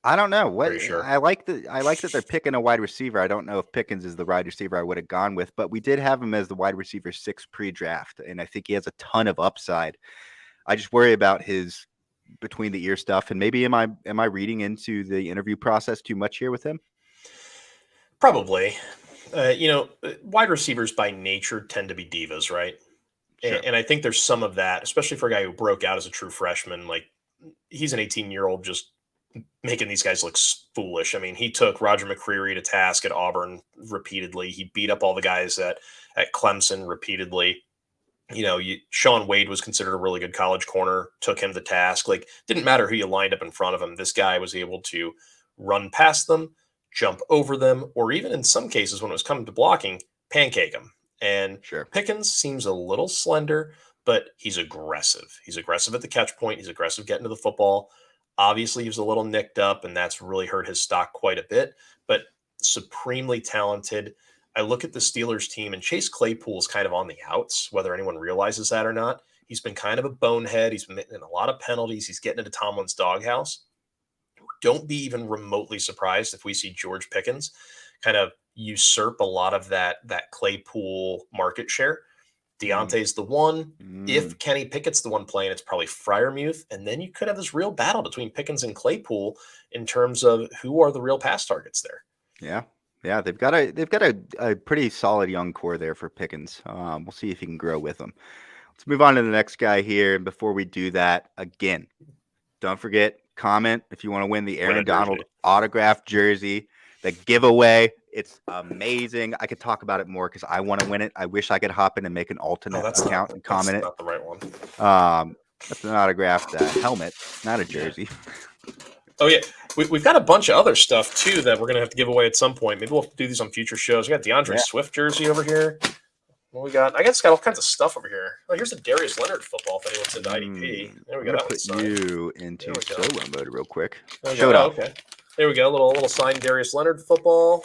S1: I don't know what.
S3: Sure.
S1: I like that they're picking a wide receiver. I don't know if Pickens is the wide receiver I would have gone with, but we did have him as the wide receiver 6 pre-draft, and I think he has a ton of upside. I just worry about his between the ear stuff, and maybe am I reading into the interview process too much here with him?
S3: Probably. Wide receivers by nature tend to be divas, right? Sure. And I think there's some of that, especially for a guy who broke out as a true freshman. Like, he's an 18-year-old just making these guys look foolish. I mean, he took Roger McCreary to task at Auburn repeatedly. He beat up all the guys at Clemson repeatedly. Sean Wade was considered a really good college corner, took him to task. Like, didn't matter who you lined up in front of him. This guy was able to run past them, jump over them, or even in some cases when it was coming to blocking, pancake them. And
S1: sure.
S3: Pickens seems a little slender, but he's aggressive. He's aggressive at the catch point. He's aggressive getting to the football. Obviously, he was a little nicked up, and that's really hurt his stock quite a bit, but supremely talented. I look at the Steelers team, and Chase Claypool's kind of on the outs, whether anyone realizes that or not. He's been kind of a bonehead. He's been making a lot of penalties. He's getting into Tomlin's doghouse. Don't be even remotely surprised if we see George Pickens kind of usurp a lot of that Claypool market share. Deontay's the one. If Kenny Pickett's the one playing, it's probably Freiermuth. And then you could have this real battle between Pickens and Claypool in terms of who are the real pass targets there.
S1: Yeah. Yeah, they've got a pretty solid young core there for Pickens. We'll see if he can grow with them. Let's move on to the next guy here. And before we do that, again, don't forget, comment if you want to win the Aaron Donald autographed jersey. The giveaway, it's amazing. I could talk about it more because I want to win it. I wish I could hop in and make an alternate account and comment it.
S3: That's not the right one.
S1: That's an autographed helmet, not a jersey.
S3: Oh, yeah. We've got a bunch of other stuff, too, that we're going to have to give away at some point. Maybe we'll do these on future shows. We got DeAndre Swift jersey over here. What we got? I guess got all kinds of stuff over here. Oh, here's a Darius Leonard football if anyone's into IDP. There we go.
S1: Put you into solo mode real quick.
S3: Show it up. Okay. There we go. A little signed Darius Leonard football.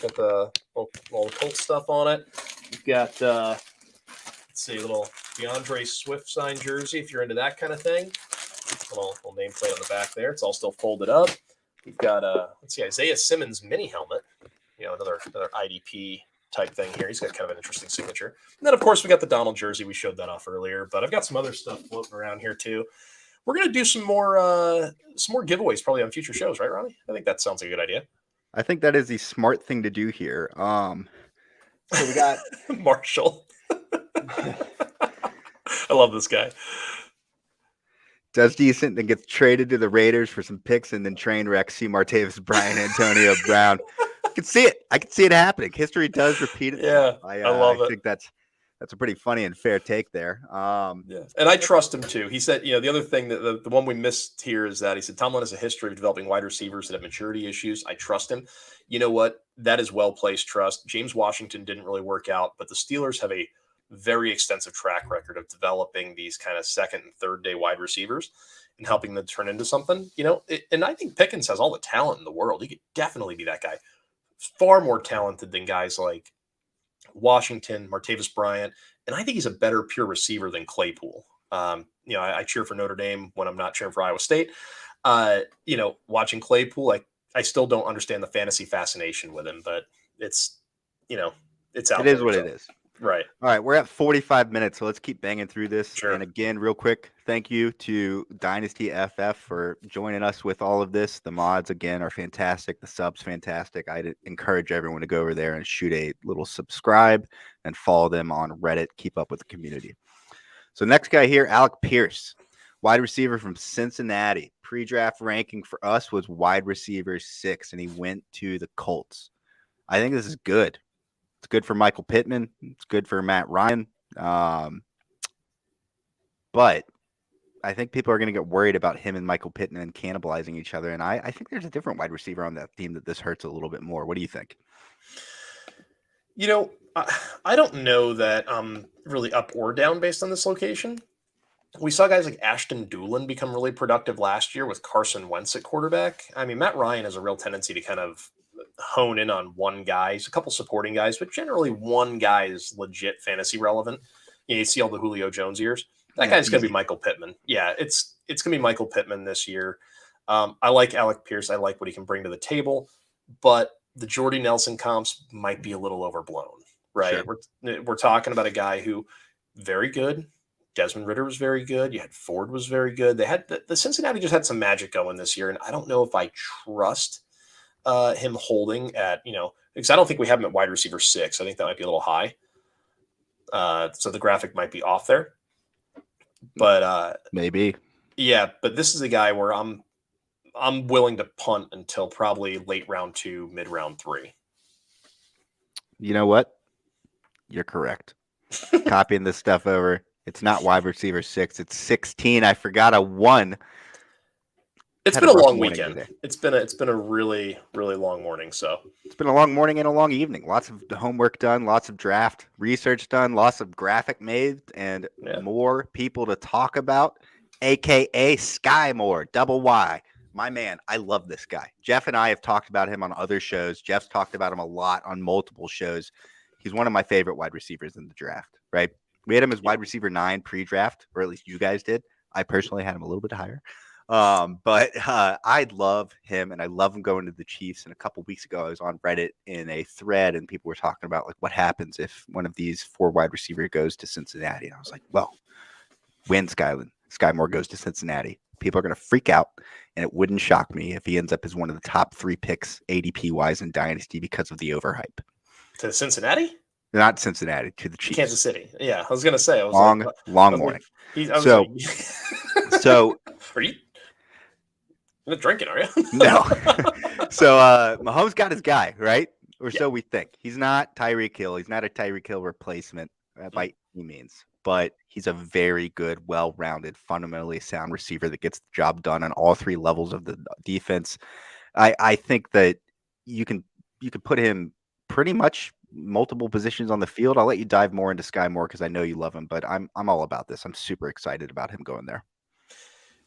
S3: Got the all the Colts stuff on it. We've got let's see, a little DeAndre Swift signed jersey if you're into that kind of thing. Little nameplate on the back there. It's all still folded up. We've got let's see, Isaiah Simmons mini helmet. Another IDP type thing here. He's got kind of an interesting signature. And then of course we got the Donald jersey. We showed that off earlier, but I've got some other stuff floating around here too. We're gonna do some more giveaways probably on future shows, right, Ronnie? I think that sounds like a good idea.
S1: I think that is the smart thing to do here. So we got
S3: Marshall. I love this guy.
S1: Does decent, then gets traded to the Raiders for some picks, and then train wreck C. Martavis, Brian Antonio Brown. I can see it. I can see it happening. History does repeat itself.
S3: Yeah, I love it.
S1: I think that's That's a pretty funny and fair take there.
S3: Yeah, and I trust him too. He said, the other thing that the one we missed here is that he said Tomlin has a history of developing wide receivers that have maturity issues. I trust him. You know what? That is well-placed trust. James Washington didn't really work out, but the Steelers have a very extensive track record of developing these kind of second and third day wide receivers and helping them turn into something, and I think Pickens has all the talent in the world. He could definitely be that guy. Far more talented than guys like Washington, Martavis Bryant, and I think he's a better pure receiver than Claypool. I cheer for Notre Dame when I'm not cheering for Iowa State. Watching Claypool, I still don't understand the fantasy fascination with him, but it's out
S1: it is
S3: there,
S1: what
S3: so.
S1: it is.
S3: Right.
S1: All right, we're at 45 minutes, so let's keep banging through this.
S3: Sure.
S1: And again, real quick, thank you to Dynasty FF for joining us with all of this. The mods, again, are fantastic. The subs, fantastic. I'd encourage everyone to go over there and shoot a little subscribe and follow them on Reddit. Keep up with the community. So next guy here, Alec Pierce, wide receiver from Cincinnati. Pre-draft ranking for us was wide receiver 6, and he went to the Colts. I think this is good. It's good for Michael Pittman. It's good for Matt Ryan. But I think people are going to get worried about him and Michael Pittman cannibalizing each other. And I think there's a different wide receiver on that team that this hurts a little bit more. What do you think?
S3: I don't know that I'm really up or down based on this location. We saw guys like Ashton Doolin become really productive last year with Carson Wentz at quarterback. I mean, Matt Ryan has a real tendency to kind of hone in on one guy. He's a couple supporting guys, but generally one guy is legit fantasy relevant. You see all the Julio Jones years. That guy's going to be Michael Pittman. Yeah, it's going to be Michael Pittman this year. I like Alec Pierce. I like what he can bring to the table, but the Jordy Nelson comps might be a little overblown, right? Sure. We're talking about a guy who very good. Desmond Ritter was very good. You had Ford was very good. They had the Cincinnati just had some magic going this year, and I don't know if I trust him holding at, because I don't think we have him at wide receiver 6. I think that might be a little high. So the graphic might be off there, but
S1: maybe.
S3: Yeah, but this is a guy where I'm willing to punt until probably late round 2, mid round 3.
S1: You know what? You're correct. Copying this stuff over. It's not wide receiver 6. It's 16. I forgot a 1.
S3: It's been a long weekend. Today. It's been a really, really long morning. So
S1: it's been a long morning and a long evening. Lots of homework done, lots of draft research done, lots of graphic made, and more people to talk about, aka Skye Moore, double Y. My man, I love this guy. Jeff and I have talked about him on other shows. Jeff's talked about him a lot on multiple shows. He's one of my favorite wide receivers in the draft, right? We had him as wide receiver 9 pre-draft, or at least you guys did. I personally had him a little bit higher. But I love him, and I love him going to the Chiefs. And a couple weeks ago, I was on Reddit in a thread, and people were talking about, like, what happens if one of these 4 wide receiver goes to Cincinnati? And I was like, well, when Skye Moore goes to Cincinnati, people are going to freak out, and it wouldn't shock me if he ends up as one of the top 3 picks ADP-wise in Dynasty because of the overhype.
S3: To Cincinnati?
S1: Not Cincinnati, to the Chiefs.
S3: Kansas City. Yeah, I was going to say.
S1: Long morning. So
S3: are you not drinking, are you?
S1: No. So Mahomes got his guy, right? Or so we think. He's not Tyreek Hill. He's not a Tyreek Hill replacement by any means. But he's a very good, well-rounded, fundamentally sound receiver that gets the job done on all 3 levels of the defense. I think that you can put him pretty much multiple positions on the field. I'll let you dive more into Skye Moore because I know you love him, but I'm all about this. I'm super excited about him going there.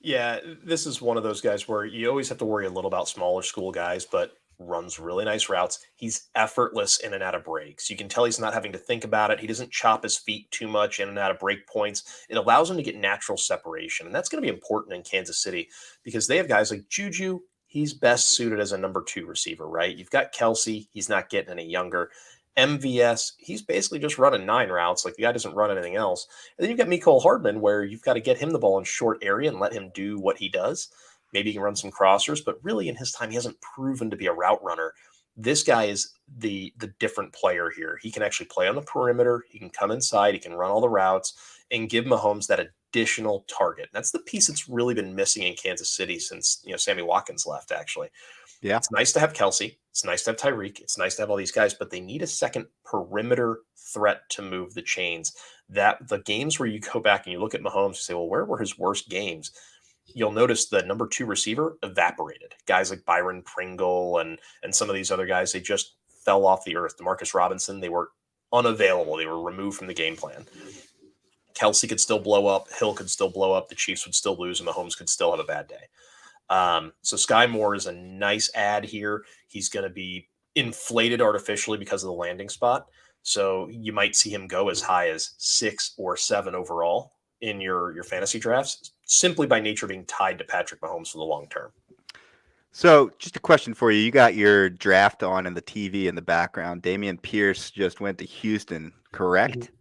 S3: Yeah, this is one of those guys where you always have to worry a little about smaller school guys, but runs really nice routes. He's effortless in and out of breaks. You can tell he's not having to think about it. He doesn't chop his feet too much in and out of break points. It allows him to get natural separation, and that's going to be important in Kansas City because they have guys like Juju. He's best suited as a number 2 receiver, right? You've got Kelsey. He's not getting any younger. MVS, he's basically just running 9 routes. Like, the guy doesn't run anything else. And then you've got Mecole Hardman, where you've got to get him the ball in short area and let him do what he does. Maybe he can run some crossers, but really in his time, he hasn't proven to be a route runner. This guy is the different player here. He can actually play on the perimeter. He can come inside. He can run all the routes and give Mahomes that additional target. That's the piece that's really been missing in Kansas City since Sammy Watkins left, actually.
S1: Yeah.
S3: It's nice to have Kelsey. It's nice to have Tyreek. It's nice to have all these guys, but they need a second perimeter threat to move the chains. That the games where you go back and you look at Mahomes and say, well, where were his worst games? You'll notice the number 2 receiver evaporated. Guys like Byron Pringle and some of these other guys, they just fell off the earth. Demarcus Robinson, they were unavailable. They were removed from the game plan. Kelsey could still blow up. Hill could still blow up. The Chiefs would still lose, and Mahomes could still have a bad day. So Skye Moore is a nice add here. He's going to be inflated artificially because of the landing spot. So you might see him go as high as 6 or 7 overall in your fantasy drafts, simply by nature of being tied to Patrick Mahomes for the long term.
S1: So just a question for you. You got your draft on in the TV in the background. Dameon Pierce just went to Houston, correct?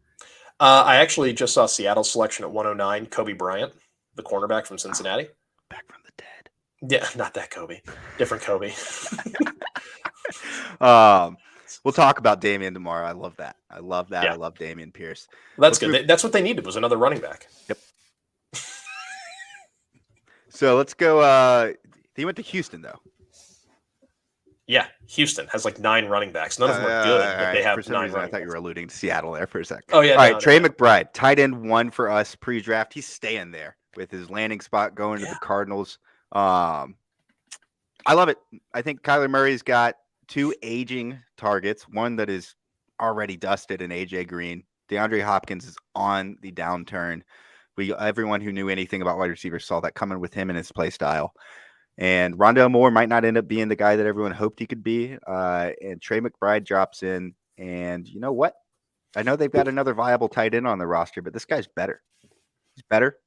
S3: I actually just saw Seattle's selection at 109, Kobe Bryant, the cornerback from Cincinnati.
S1: Back from the dead.
S3: Yeah, not that Kobe. Different Kobe.
S1: We'll talk about Dameon tomorrow. I love that. I love that.
S3: Yeah.
S1: I love Dameon Pierce.
S3: Well, that's good. That's what they needed, was another running back.
S1: Yep. So let's go. He went to Houston, though.
S3: Yeah, Houston has like 9 running backs. None of them are good, but they have
S1: for some
S3: 9
S1: reason, I
S3: running
S1: thought you
S3: backs.
S1: were alluding to Seattle there for a second.
S3: Oh, yeah.
S1: All right, Trey McBride, tight end 1 for us pre-draft. He's staying there with his landing spot going to the Cardinals. I love it. I think Kyler Murray's got 2 aging targets, one that is already dusted in AJ Green. DeAndre Hopkins is on the downturn. Everyone who knew anything about wide receivers saw that coming with him and his play style. And Rondale Moore might not end up being the guy that everyone hoped he could be. And Trey McBride drops in. And you know what? I know they've got another viable tight end on the roster, but this guy's better. He's better.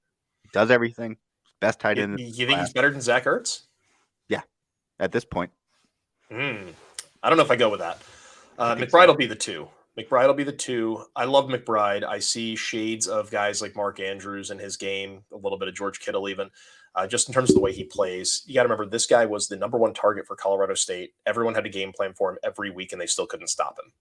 S1: He does everything. Best tight end.
S3: You think he's better than Zach Ertz?
S1: Yeah, at this point.
S3: I don't know if I go with that. McBride will be the 2. McBride will be the 2. I love McBride. I see shades of guys like Mark Andrews in his game, a little bit of George Kittle even, just in terms of the way he plays. You got to remember, this guy was the number 1 target for Colorado State. Everyone had a game plan for him every week, and they still couldn't stop him.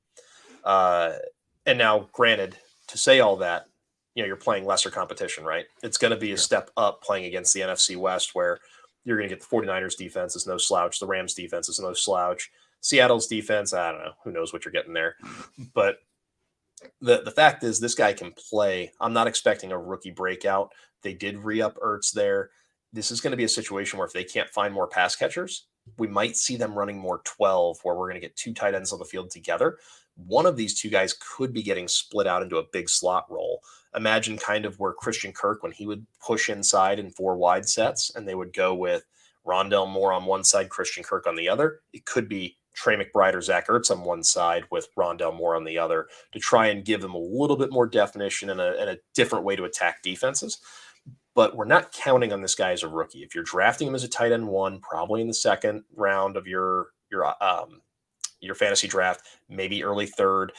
S3: And now, granted, to say all that, you're playing lesser competition, right? It's going to be a step up playing against the NFC West, where you're going to get the 49ers defense is no slouch. The Rams defense is no slouch. Seattle's defense, I don't know. Who knows what you're getting there. But the fact is, this guy can play. I'm not expecting a rookie breakout. They did re-up Ertz there. This is going to be a situation where if they can't find more pass catchers, we might see them running more 12, where we're going to get 2 tight ends on the field together. One of these 2 guys could be getting split out into a big slot role. Imagine kind of where Christian Kirk, when he would push inside in 4 wide sets, and they would go with Rondale Moore on one side, Christian Kirk on the other. It could be Trey McBride or Zach Ertz on one side with Rondale Moore on the other, to try and give them a little bit more definition and a different way to attack defenses. But we're not counting on this guy as a rookie. If you're drafting him as a tight end 1, probably in the 2nd round of your fantasy draft, maybe early 3rd,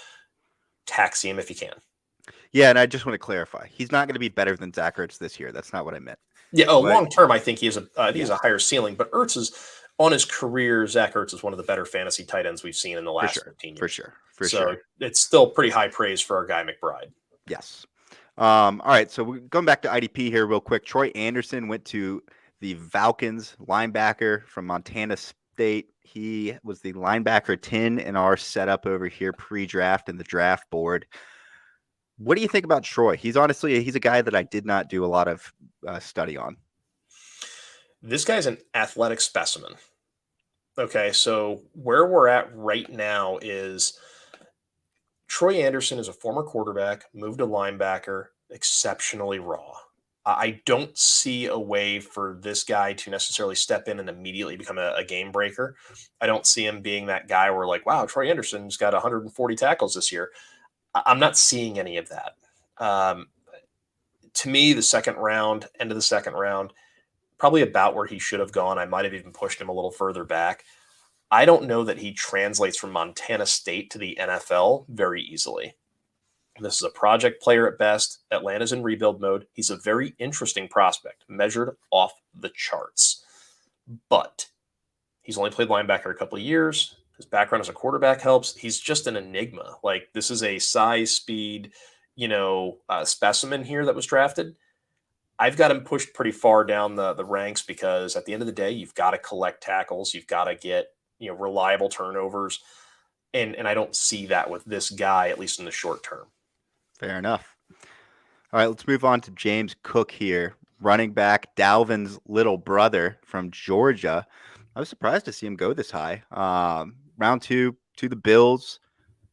S3: taxi him if you can.
S1: Yeah, and I just want to clarify. He's not going to be better than Zach Ertz this year. That's not what I meant.
S3: Yeah, long term, I think he has a higher ceiling. But Ertz is, on his career, Zach Ertz is one of the better fantasy tight ends we've seen in the last 15 years.
S1: For sure.
S3: So it's still pretty high praise for our guy McBride.
S1: Yes. All right, so we're going back to IDP here real quick. Troy Anderson went to the Falcons, linebacker from Montana State. He was the linebacker 10 in our setup over here pre-draft in the draft board. What do you think about Troy? He's a guy that I did not do a lot of study on.
S3: This guy's an athletic specimen. Okay, so where we're at right now is Troy Anderson is a former quarterback, moved to linebacker, exceptionally raw. I don't see a way for this guy to necessarily step in and immediately become a game breaker. I don't see him being that guy where like, wow, Troy Anderson's got 140 tackles this year. I'm not seeing any of that. To me, the second round, end of the second round, probably about where he should have gone. I might have even pushed him a little further back. I don't know that he translates from Montana State to the NFL very easily. This is a project player at best. Atlanta's in rebuild mode. He's a very interesting prospect, measured off the charts. But he's only played linebacker a couple of years. His background as a quarterback helps. He's just an enigma. Like, this is a size, speed, specimen here that was drafted. I've got him pushed pretty far down the ranks because at the end of the day, you've got to collect tackles. You've got to get, reliable turnovers. And I don't see that with this guy, at least in the short term.
S1: Fair enough. All right, let's move on to James Cook here, running back, Dalvin's little brother from Georgia. I was surprised to see him go this high. Round 2 to the Bills.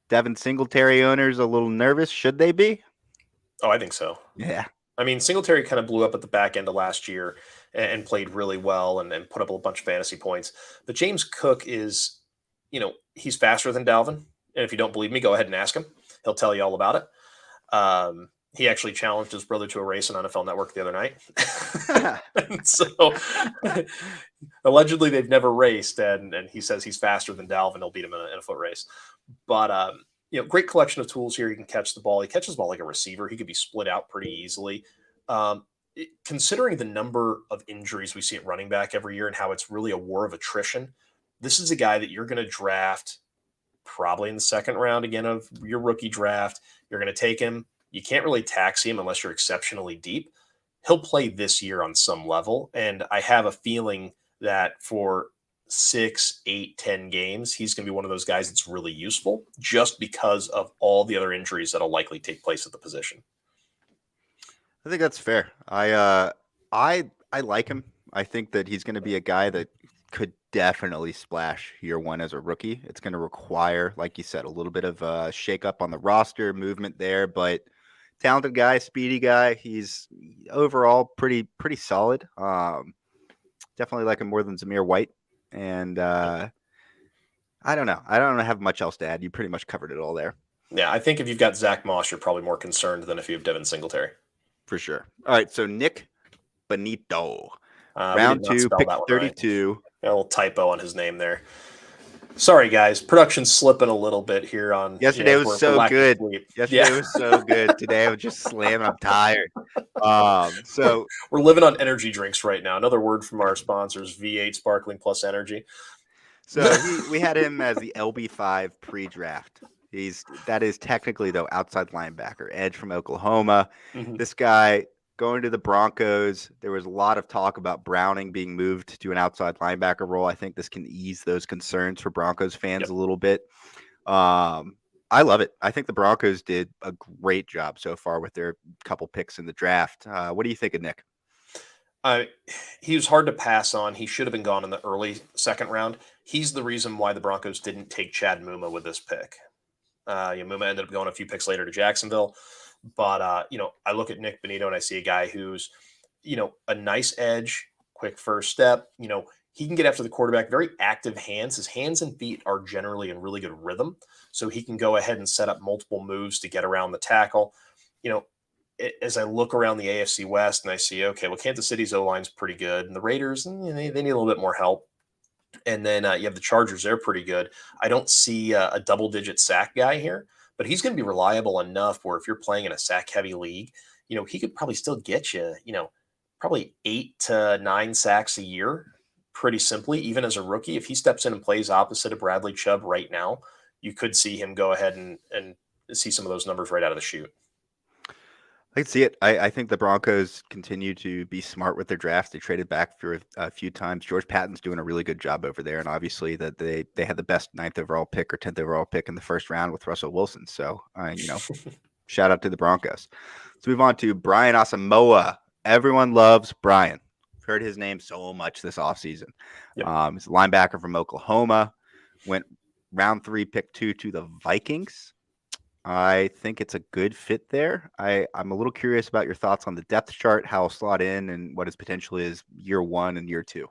S1: Devin Singletary owners a little nervous. Should they be?
S3: Oh, I think so.
S1: Yeah.
S3: I mean, Singletary kind of blew up at the back end of last year and played really well and put up a bunch of fantasy points. But James Cook is, he's faster than Dalvin. And if you don't believe me, go ahead and ask him. He'll tell you all about it. He actually challenged his brother to a race on NFL Network the other night. So allegedly they've never raced, and he says he's faster than Dalvin. He'll beat him in a foot race. But, great collection of tools here. He can catch the ball. He catches the ball like a receiver. He could be split out pretty easily. Considering the number of injuries we see at running back every year and how it's really a war of attrition, this is a guy that you're going to draft probably in the second round again of your rookie draft. You're going to take him. You can't really taxi him unless you're exceptionally deep. He'll play this year on some level, and I have a feeling that for 6, 8, 10 games, he's going to be one of those guys that's really useful just because of all the other injuries that'll likely take place at the position.
S1: I think that's fair. I like him. I think that he's going to be a guy that could definitely splash year one as a rookie. It's going to require, like you said, a little bit of a shake up on the roster, movement there, but talented guy, speedy guy. He's overall pretty solid. Definitely like him more than Zamir White. And I don't know. I don't have much else to add. You pretty much covered it all there.
S3: Yeah, I think if you've got Zach Moss, you're probably more concerned than if you have Devin Singletary.
S1: For sure. All right, so Nick Benito. Round 2, pick 32.
S3: Right. A little typo on his name there. Sorry, guys. Production's slipping a little bit here on.
S1: Yesterday was so good. Yesterday was so good. Today I was just slamming. I'm tired. So
S3: we're living on energy drinks right now. Another word from our sponsors, V8 Sparkling Plus Energy.
S1: So we had him as the LB5 pre-draft. That is technically, though, outside linebacker, edge from Oklahoma. Mm-hmm. This guy going to the Broncos, there was a lot of talk about Browning being moved to an outside linebacker role. I think this can ease those concerns for Broncos fans a little bit. I love it. I think the Broncos did a great job so far with their couple picks in the draft. What do you think of Nick?
S3: He was hard to pass on. He should have been gone in the early second round. He's the reason why the Broncos didn't take Chad Mumma with this pick. Mumma ended up going a few picks later to Jacksonville. But, I look at Nick Benito and I see a guy who's, a nice edge, quick first step. He can get after the quarterback, very active hands. His hands and feet are generally in really good rhythm. So he can go ahead and set up multiple moves to get around the tackle. As I look around the AFC West and I see, okay, well, Kansas City's O-line's pretty good. And the Raiders, they need a little bit more help. And then you have the Chargers, they're pretty good. I don't see a double-digit sack guy here. But he's going to be reliable enough where if you're playing in a sack-heavy league, he could probably still get you, probably 8 to 9 sacks a year pretty simply, even as a rookie. If he steps in and plays opposite of Bradley Chubb right now, you could see him go ahead and see some of those numbers right out of the chute.
S1: I can see it. I think the Broncos continue to be smart with their drafts. They traded back for a few times. George Patton's doing a really good job over there, and obviously that they had the best 9th overall pick or 10th overall pick in the first round with Russell Wilson. So, shout out to the Broncos. Let's move on to Brian Asamoah. Everyone loves Brian. I've heard his name so much this offseason. Yep. He's a linebacker from Oklahoma. Went round 3, pick 2 to the Vikings. I think it's a good fit there. I'm a little curious about your thoughts on the depth chart, how he'll slot in, and what his potential is year 1 and year 2.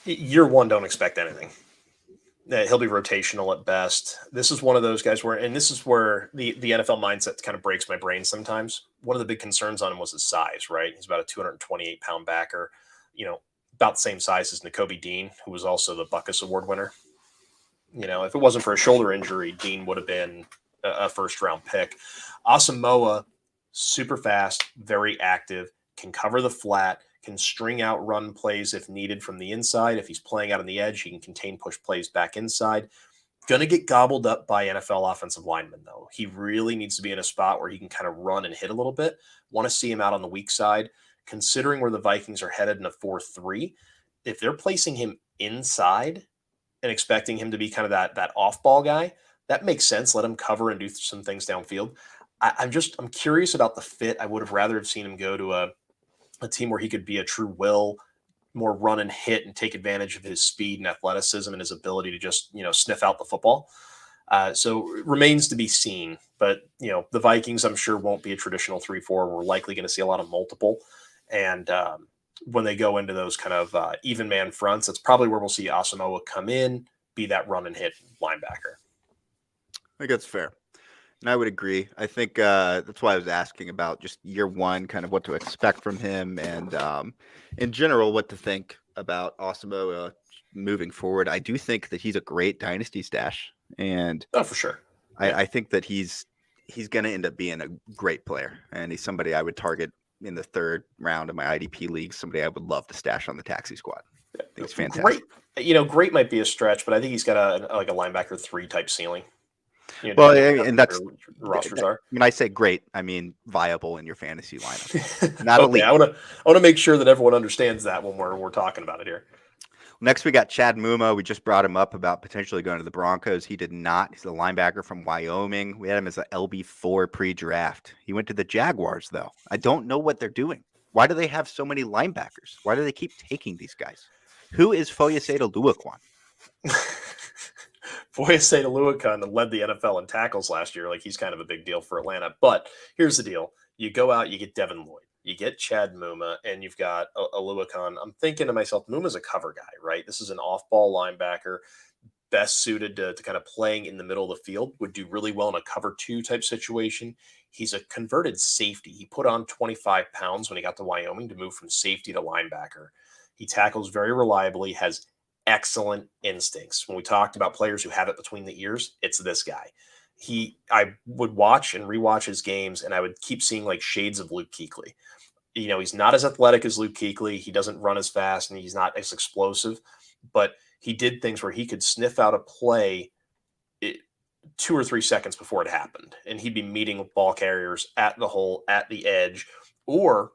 S3: Year 1, don't expect anything. He'll be rotational at best. This is one of those guys and this is where the NFL mindset kind of breaks my brain sometimes. One of the big concerns on him was his size, right? He's about a 228-pound backer, about the same size as Nakobe Dean, who was also the Butkus Award winner. If it wasn't for a shoulder injury, Dean would have been a first-round pick. Asamoah, super fast, very active, can cover the flat, can string out run plays if needed from the inside. If he's playing out on the edge, he can contain push plays back inside. Going to get gobbled up by NFL offensive linemen, though. He really needs to be in a spot where he can kind of run and hit a little bit. Want to see him out on the weak side. Considering where the Vikings are headed in a 4-3, if they're placing him inside and expecting him to be kind of that off-ball guy, that makes sense. Let him cover and do some things downfield. I'm curious about the fit. I would have rather have seen him go to a team where he could be a true will, more run and hit and take advantage of his speed and athleticism and his ability to just, sniff out the football. So it remains to be seen. But, the Vikings, I'm sure, won't be a traditional 3-4. We're likely going to see a lot of multiple. And when they go into those kind of even man fronts, that's probably where we'll see Asamoah come in, be that run and hit linebacker.
S1: I think that's fair. And I would agree. I think that's why I was asking about just year one, kind of what to expect from him, and in general, what to think about Asamoah moving forward. I do think that he's a great dynasty stash, and
S3: for sure,
S1: I think that he's going to end up being a great player, and he's somebody I would target in the third round of my IDP league. Somebody I would love to stash on the taxi squad. I think it's fantastic.
S3: Great. Great might be a stretch, but I think he's got a linebacker 3 type ceiling.
S1: Well, and that's
S3: rosters are.
S1: When I say great, I mean viable in your fantasy lineup. Not
S3: okay, elite. I want to make sure that everyone understands that when we're talking about it here.
S1: Next, we got Chad Mumma. We just brought him up about potentially going to the Broncos. He did not. He's a linebacker from Wyoming. We had him as an LB4 pre-draft. He went to the Jaguars, though. I don't know what they're doing. Why do they have so many linebackers? Why do they keep taking these guys? Who is Foyesade Oluokun?
S3: Foyesade Oluokun led the NFL in tackles last year. Like, he's kind of a big deal for Atlanta. But here's the deal. You go out, you get Devin Lloyd. You get Chad Mumma, and you've got Oluokun. I'm thinking to myself, Mumma's a cover guy, right? This is an off-ball linebacker, best suited to kind of playing in the middle of the field, would do really well in a cover 2 type situation. He's a converted safety. He put on 25 pounds when he got to Wyoming to move from safety to linebacker. He tackles very reliably, has excellent instincts. When we talked about players who have it between the ears, it's this guy. I would watch and rewatch his games, and I would keep seeing like shades of Luke Kuechly. He's not as athletic as Luke Kuechly. He doesn't run as fast, and he's not as explosive, but he did things where he could sniff out a play 2 or 3 seconds before it happened. And he'd be meeting with ball carriers at the hole, at the edge, or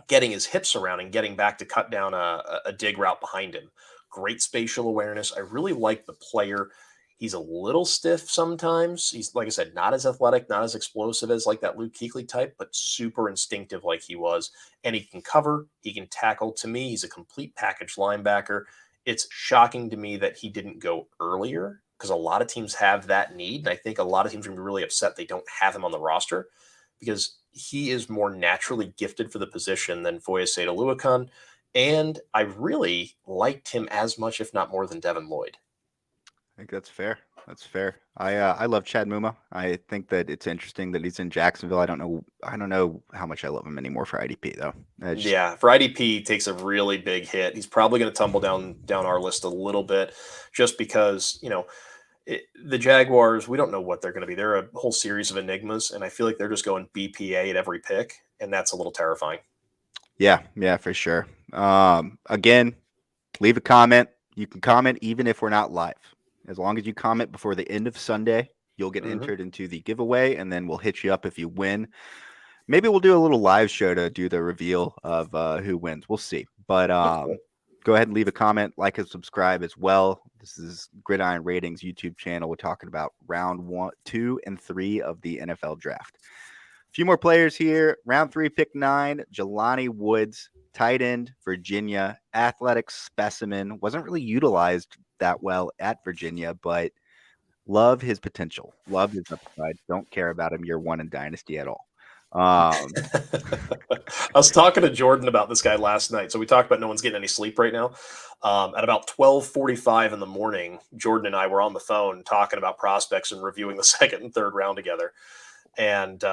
S3: getting his hips around and getting back to cut down a dig route behind him. Great spatial awareness. I really like the player. He's a little stiff sometimes. He's, like I said, not as athletic, not as explosive as like that Luke Kuechly type, but super instinctive like he was. And he can cover, he can tackle. To me, he's a complete package linebacker. It's shocking to me that he didn't go earlier, because a lot of teams have that need. And I think a lot of teams are going to be really upset they don't have him on the roster, because he is more naturally gifted for the position than Foyesade Oluokun. And I really liked him as much, if not more, than Devin Lloyd.
S1: I think that's fair. That's fair. I love Chad Mumma. I think that it's interesting that he's in Jacksonville. I don't know how much I love him anymore for IDP though.
S3: Yeah, for IDP, he takes a really big hit. He's probably going to tumble down our list a little bit, just because the Jaguars, we don't know what they're going to be. They're a whole series of enigmas, and I feel like they're just going BPA at every pick, and that's a little terrifying.
S1: Yeah, for sure. Again, leave a comment. You can comment even if we're not live. As long as you comment before the end of Sunday, you'll get entered into the giveaway, and then we'll hit you up if you win. Maybe we'll do a little live show to do the reveal of who wins. We'll see. But go ahead and leave a comment, like and subscribe as well. This is Gridiron Ratings YouTube channel. We're talking about round 1, 2, and 3 of the NFL draft. A few more players here. Round 3, pick 9, Jelani Woods, tight end, Virginia, athletic specimen. Wasn't really utilized that well at Virginia, but love his potential. Love his upside. Don't care about him year 1 in Dynasty at all.
S3: I was talking to Jordan about this guy last night. So we talked about no one's getting any sleep right now. At about 12:45 in the morning, Jordan and I were on the phone talking about prospects and reviewing the second and third round together. And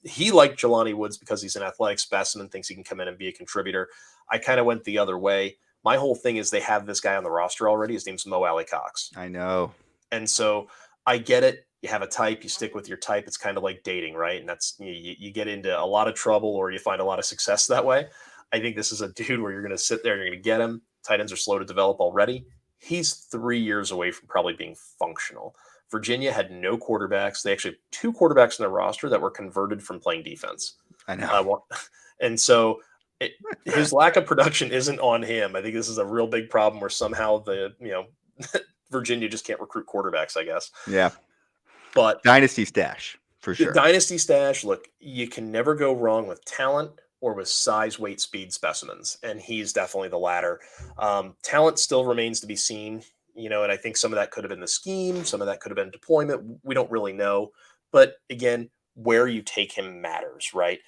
S3: he liked Jelani Woods because he's an athletic specimen, thinks he can come in and be a contributor. I kind of went the other way. My whole thing is they have this guy on the roster already. His name's Mo Alley-Cox.
S1: I know.
S3: And so I get it. You have a type, you stick with your type. It's kind of like dating, right? And that's, you get into a lot of trouble or you find a lot of success that way. I think this is a dude where you're going to sit there and you're going to get him. Tight ends are slow to develop already. he's 3 years away from probably being functional. Virginia had no quarterbacks. They actually have 2 quarterbacks in their roster that were converted from playing defense.
S1: I know.
S3: And so his lack of production isn't on him. I think this is a real big problem where somehow Virginia just can't recruit quarterbacks, I guess.
S1: Yeah.
S3: But
S1: Dynasty stash for sure.
S3: Dynasty stash, look, you can never go wrong with talent or with size, weight, speed specimens. And he's definitely the latter. Talent still remains to be seen, and I think some of that could have been the scheme. Some of that could have been deployment. We don't really know. But again, where you take him matters, right?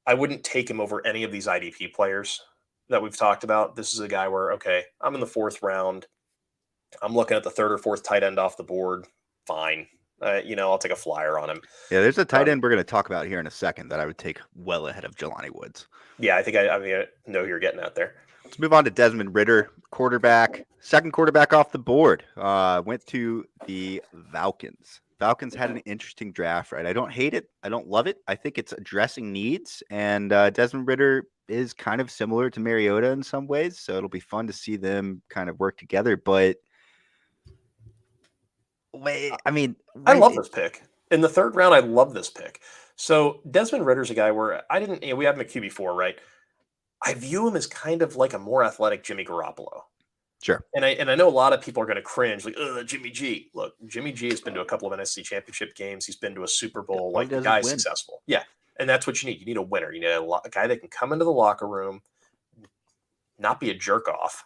S3: I wouldn't take him over any of these IDP players that we've talked about. This is a guy where, okay, I'm in the 4th round. I'm looking at the 3rd or 4th tight end off the board. Fine. I'll take a flyer on him.
S1: Yeah, there's a tight end we're going to talk about here in a second that I would take well ahead of Jelani Woods.
S3: Yeah, I think I know who you're getting at there.
S1: Let's move on to Desmond Ritter, quarterback, 2nd quarterback off the board. Went to the Falcons. Falcons had an interesting draft, right? I don't hate it. I don't love it. I think it's addressing needs. And Desmond Ritter is kind of similar to Mariota in some ways. So it'll be fun to see them kind of work together. But
S3: I love this pick. In the 3rd round, I love this pick. So Desmond Ritter's a guy where we have him at QB4, right? I view him as kind of like a more athletic Jimmy Garoppolo.
S1: Sure.
S3: And I know a lot of people are going to cringe, like, Jimmy G. Look, Jimmy G has been to a couple of NFC championship games. He's been to a Super Bowl. Like, the guy's successful. Yeah. And that's what you need. You need a winner. You need a guy that can come into the locker room, not be a jerk off,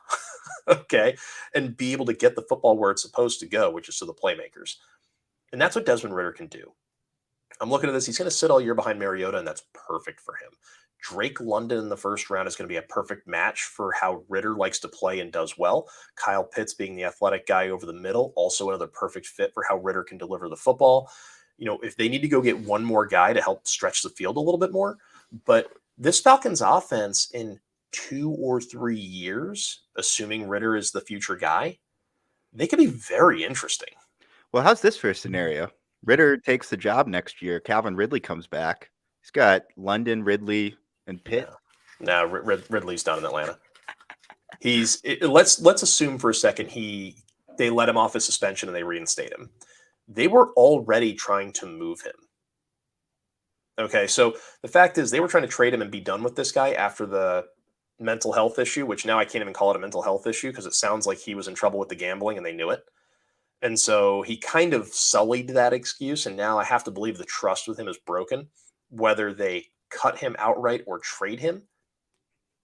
S3: okay, and be able to get the football where it's supposed to go, which is to the playmakers. And that's what Desmond Ritter can do. I'm looking at this. He's going to sit all year behind Mariota, and that's perfect for him. Drake London in the 1st round is going to be a perfect match for how Ritter likes to play and does well. Kyle Pitts being the athletic guy over the middle, also another perfect fit for how Ritter can deliver the football. If they need to go get one more guy to help stretch the field a little bit more. But this Falcons offense in 2 or 3 years, assuming Ritter is the future guy, they could be very interesting.
S1: Well, how's this for a scenario? Ritter takes the job next year. Calvin Ridley comes back. He's got London, Ridley, and Pitt.
S3: No, Ridley's down in Atlanta. Let's assume for a second they let him off his suspension and they reinstate him. They were already trying to move him. Okay, so the fact is they were trying to trade him and be done with this guy after the mental health issue, which now I can't even call it a mental health issue because it sounds like he was in trouble with the gambling and they knew it. And so he kind of sullied that excuse, and now I have to believe the trust with him is broken, whether they cut him outright or trade him.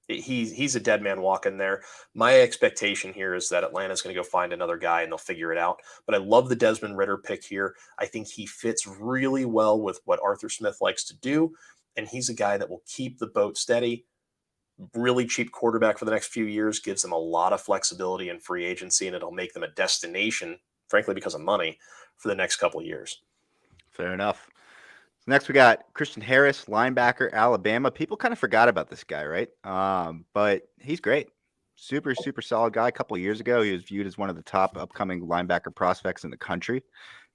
S3: He's a dead man walking there. My expectation here is that Atlanta's going to go find another guy and they'll figure it out. But I love the Desmond Ritter pick here. I think he fits really well with what Arthur Smith likes to do, and he's a guy that will keep the boat steady. Really cheap quarterback for the next few years, gives them a lot of flexibility in free agency, and it'll make them a destination, frankly, because of money, for the next couple of years.
S1: Fair enough. Next, we got Christian Harris, linebacker, Alabama. People kind of forgot about this guy, right? But he's great. Super, super solid guy. A couple of years ago, he was viewed as one of the top upcoming linebacker prospects in the country.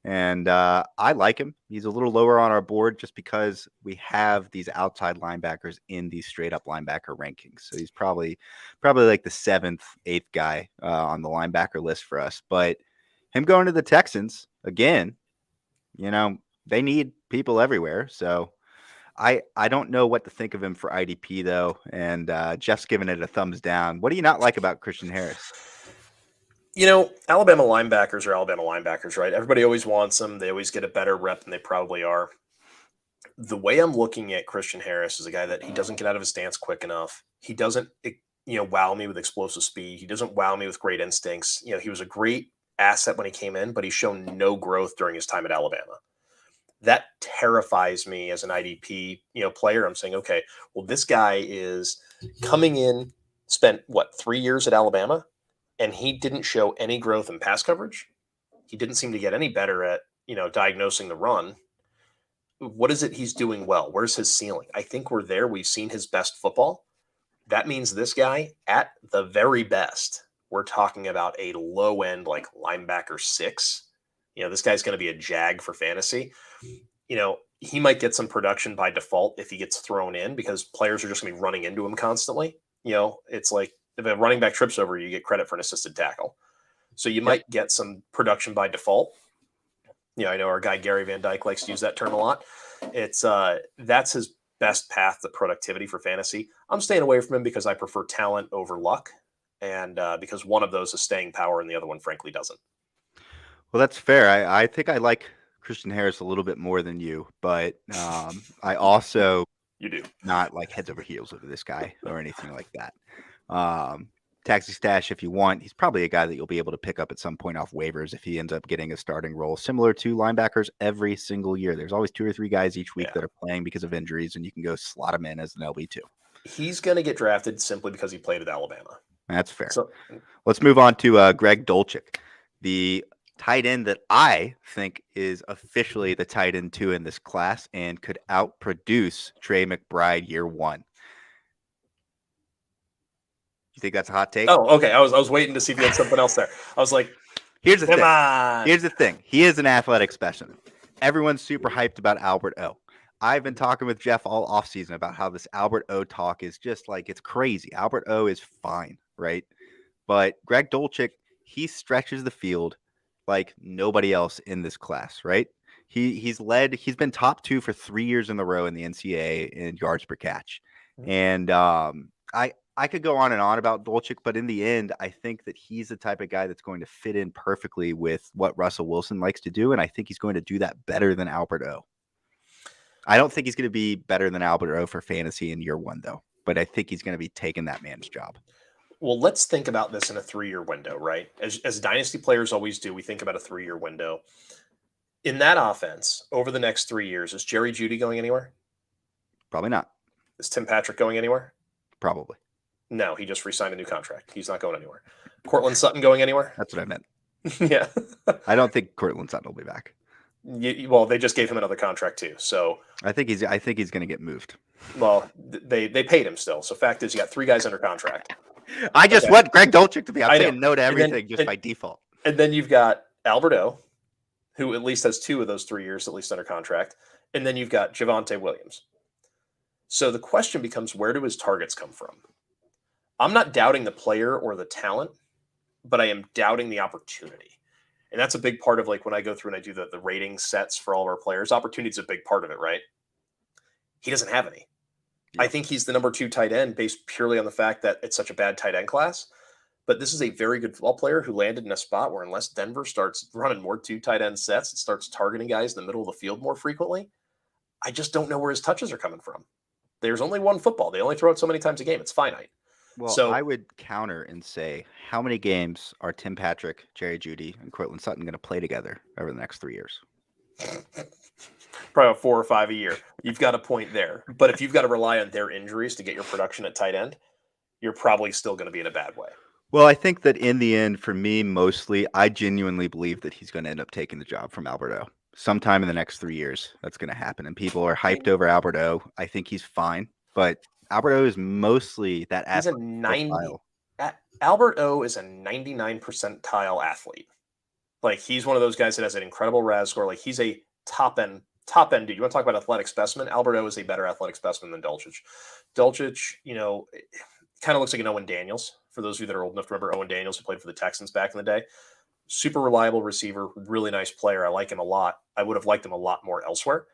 S1: And I like him. He's a little lower on our board just because we have these outside linebackers in these straight-up linebacker rankings. So he's probably like the 7th, 8th guy on the linebacker list for us. But him going to the Texans, again, they need people everywhere. So I don't know what to think of him for IDP, though. And Jeff's giving it a thumbs down. What do you not like about Christian Harris?
S3: Alabama linebackers are Alabama linebackers, right? Everybody always wants them. They always get a better rep than they probably are. The way I'm looking at Christian Harris is a guy that he doesn't get out of his stance quick enough. He doesn't, wow me with explosive speed. He doesn't wow me with great instincts. He was a great asset when he came in, but he's shown no growth during his time at Alabama. That terrifies me as an IDP, player. I'm saying, okay, well, this guy is coming in, spent 3 years at Alabama, and he didn't show any growth in pass coverage. He didn't seem to get any better at, diagnosing the run. What is it he's doing well? Where's his ceiling? I think we're there. We've seen his best football. That means this guy, at the very best, we're talking about a low end, like linebacker 6. This guy's going to be a jag for fantasy. He might get some production by default if he gets thrown in because players are just going to be running into him constantly. It's like if a running back trips over you, get credit for an assisted tackle. So you might get some production by default. I know our guy Gary Van Dyke likes to use that term a lot. It's that's his best path to productivity for fantasy. I'm staying away from him because I prefer talent over luck, and because one of those is staying power and the other one, frankly, doesn't.
S1: Well, that's fair. I think I like Christian Harris a little bit more than you, but I also
S3: You do
S1: not like heads over heels over this guy or anything like that. Taxi stash if you want. He's probably a guy that you'll be able to pick up at some point off waivers if he ends up getting a starting role, similar to linebackers every single year. There's always 2 or 3 guys each week that are playing because of injuries, and you can go slot him in as an LB2.
S3: He's going to get drafted simply because he played at Alabama.
S1: That's fair.
S3: So,
S1: let's move on to Greg Dulcich, the tight end that I think is officially the tight end 2 in this class and could outproduce Trey McBride year 1. You think that's a hot take?
S3: Oh, okay. I was waiting to see if you had something else there. I was like,
S1: Here's the
S3: come
S1: thing.
S3: on.
S1: Here's the thing. He is an athletic specimen. Everyone's super hyped about Albert O. I've been talking with Jeff all offseason about how this Albert O talk is just like, it's crazy. Albert O is fine, right? But Greg Dulcich, he stretches the field like nobody else in this class, right? He's been top 2 for 3 years in a row in the NCAA in yards per catch. And I could go on and on about Dulcich, but in the end, I think that he's the type of guy that's going to fit in perfectly with what Russell Wilson likes to do, and I think he's going to do that better than Albert O. I don't think he's going to be better than Albert O for fantasy in year 1, though, but I think he's going to be taking that man's job.
S3: Well, let's think about this in a 3-year window, right? As dynasty players always do, we think about a 3-year window. In that offense, over the next 3 years, is Jerry Jeudy going anywhere?
S1: Probably not.
S3: Is Tim Patrick going anywhere?
S1: Probably.
S3: No, he just re-signed a new contract. He's not going anywhere. Cortland Sutton going anywhere?
S1: That's what I meant.
S3: Yeah.
S1: I don't think Cortland Sutton will be back.
S3: Well, they just gave him another contract too. So
S1: I think he's going to get moved.
S3: Well, they paid him still. So fact is, you got 3 guys under contract.
S1: I just want Greg Dulcich to be. I'm saying no to
S3: And then-
S1: everything just by default.
S3: And then you've got Albert O, who at least has 2 of those 3 years at least under contract. And then you've got Javonte Williams. So the question becomes, where do his targets come from? I'm not doubting the player or the talent, but I am doubting the opportunity. And that's a big part of like when I go through and I do the rating sets for all of our players, opportunity is a big part of it, right? He doesn't have any. Yeah. I think he's the number 2 tight end based purely on the fact that it's such a bad tight end class. But this is a very good football player who landed in a spot where unless Denver starts running more 2 tight end sets and starts targeting guys in the middle of the field more frequently, I just don't know where his touches are coming from. There's only one football. They only throw it so many times a game. It's finite.
S1: Well,
S3: so
S1: I would counter and say, how many games are Tim Patrick, Jerry Jeudy, and Cortland Sutton going to play together over the next 3 years?
S3: Probably 4 or 5 a year. You've got a point there. But if you've got to rely on their injuries to get your production at tight end, you're probably still going to be in a bad way.
S1: Well, I think that in the end, for me, mostly, I genuinely believe that he's going to end up taking the job from Alberto. Sometime in the next 3 years, that's going to happen. And people are hyped over Alberto. I think he's fine. But Alberto is mostly that
S3: He's a
S1: athlete
S3: 90.
S1: profile.
S3: Albert O is a 99 percentile athlete. Like he's one of those guys that has an incredible RAS score. Like he's a top end dude. You want to talk about athletic specimen? Albert O is a better athletic specimen than Dulcich. Dulcich, kind of looks like an Owen Daniels. For those of you that are old enough to remember Owen Daniels, who played for the Texans back in the day. Super reliable receiver, really nice player. I like him a lot. I would have liked him a lot more elsewhere.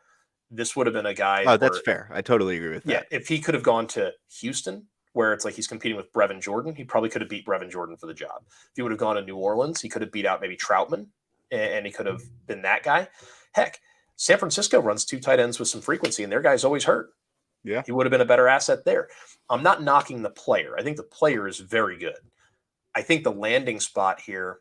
S3: This would have been a guy.
S1: Oh, that's fair. I totally agree with that.
S3: Yeah, if he could have gone to Houston, where it's like he's competing with Brevin Jordan, he probably could have beat Brevin Jordan for the job. If he would have gone to New Orleans, he could have beat out maybe Troutman, and he could have been that guy. Heck, San Francisco runs 2 tight ends with some frequency, and their guy's always hurt.
S1: Yeah.
S3: He would have been a better asset there. I'm not knocking the player. I think the player is very good. I think the landing spot here,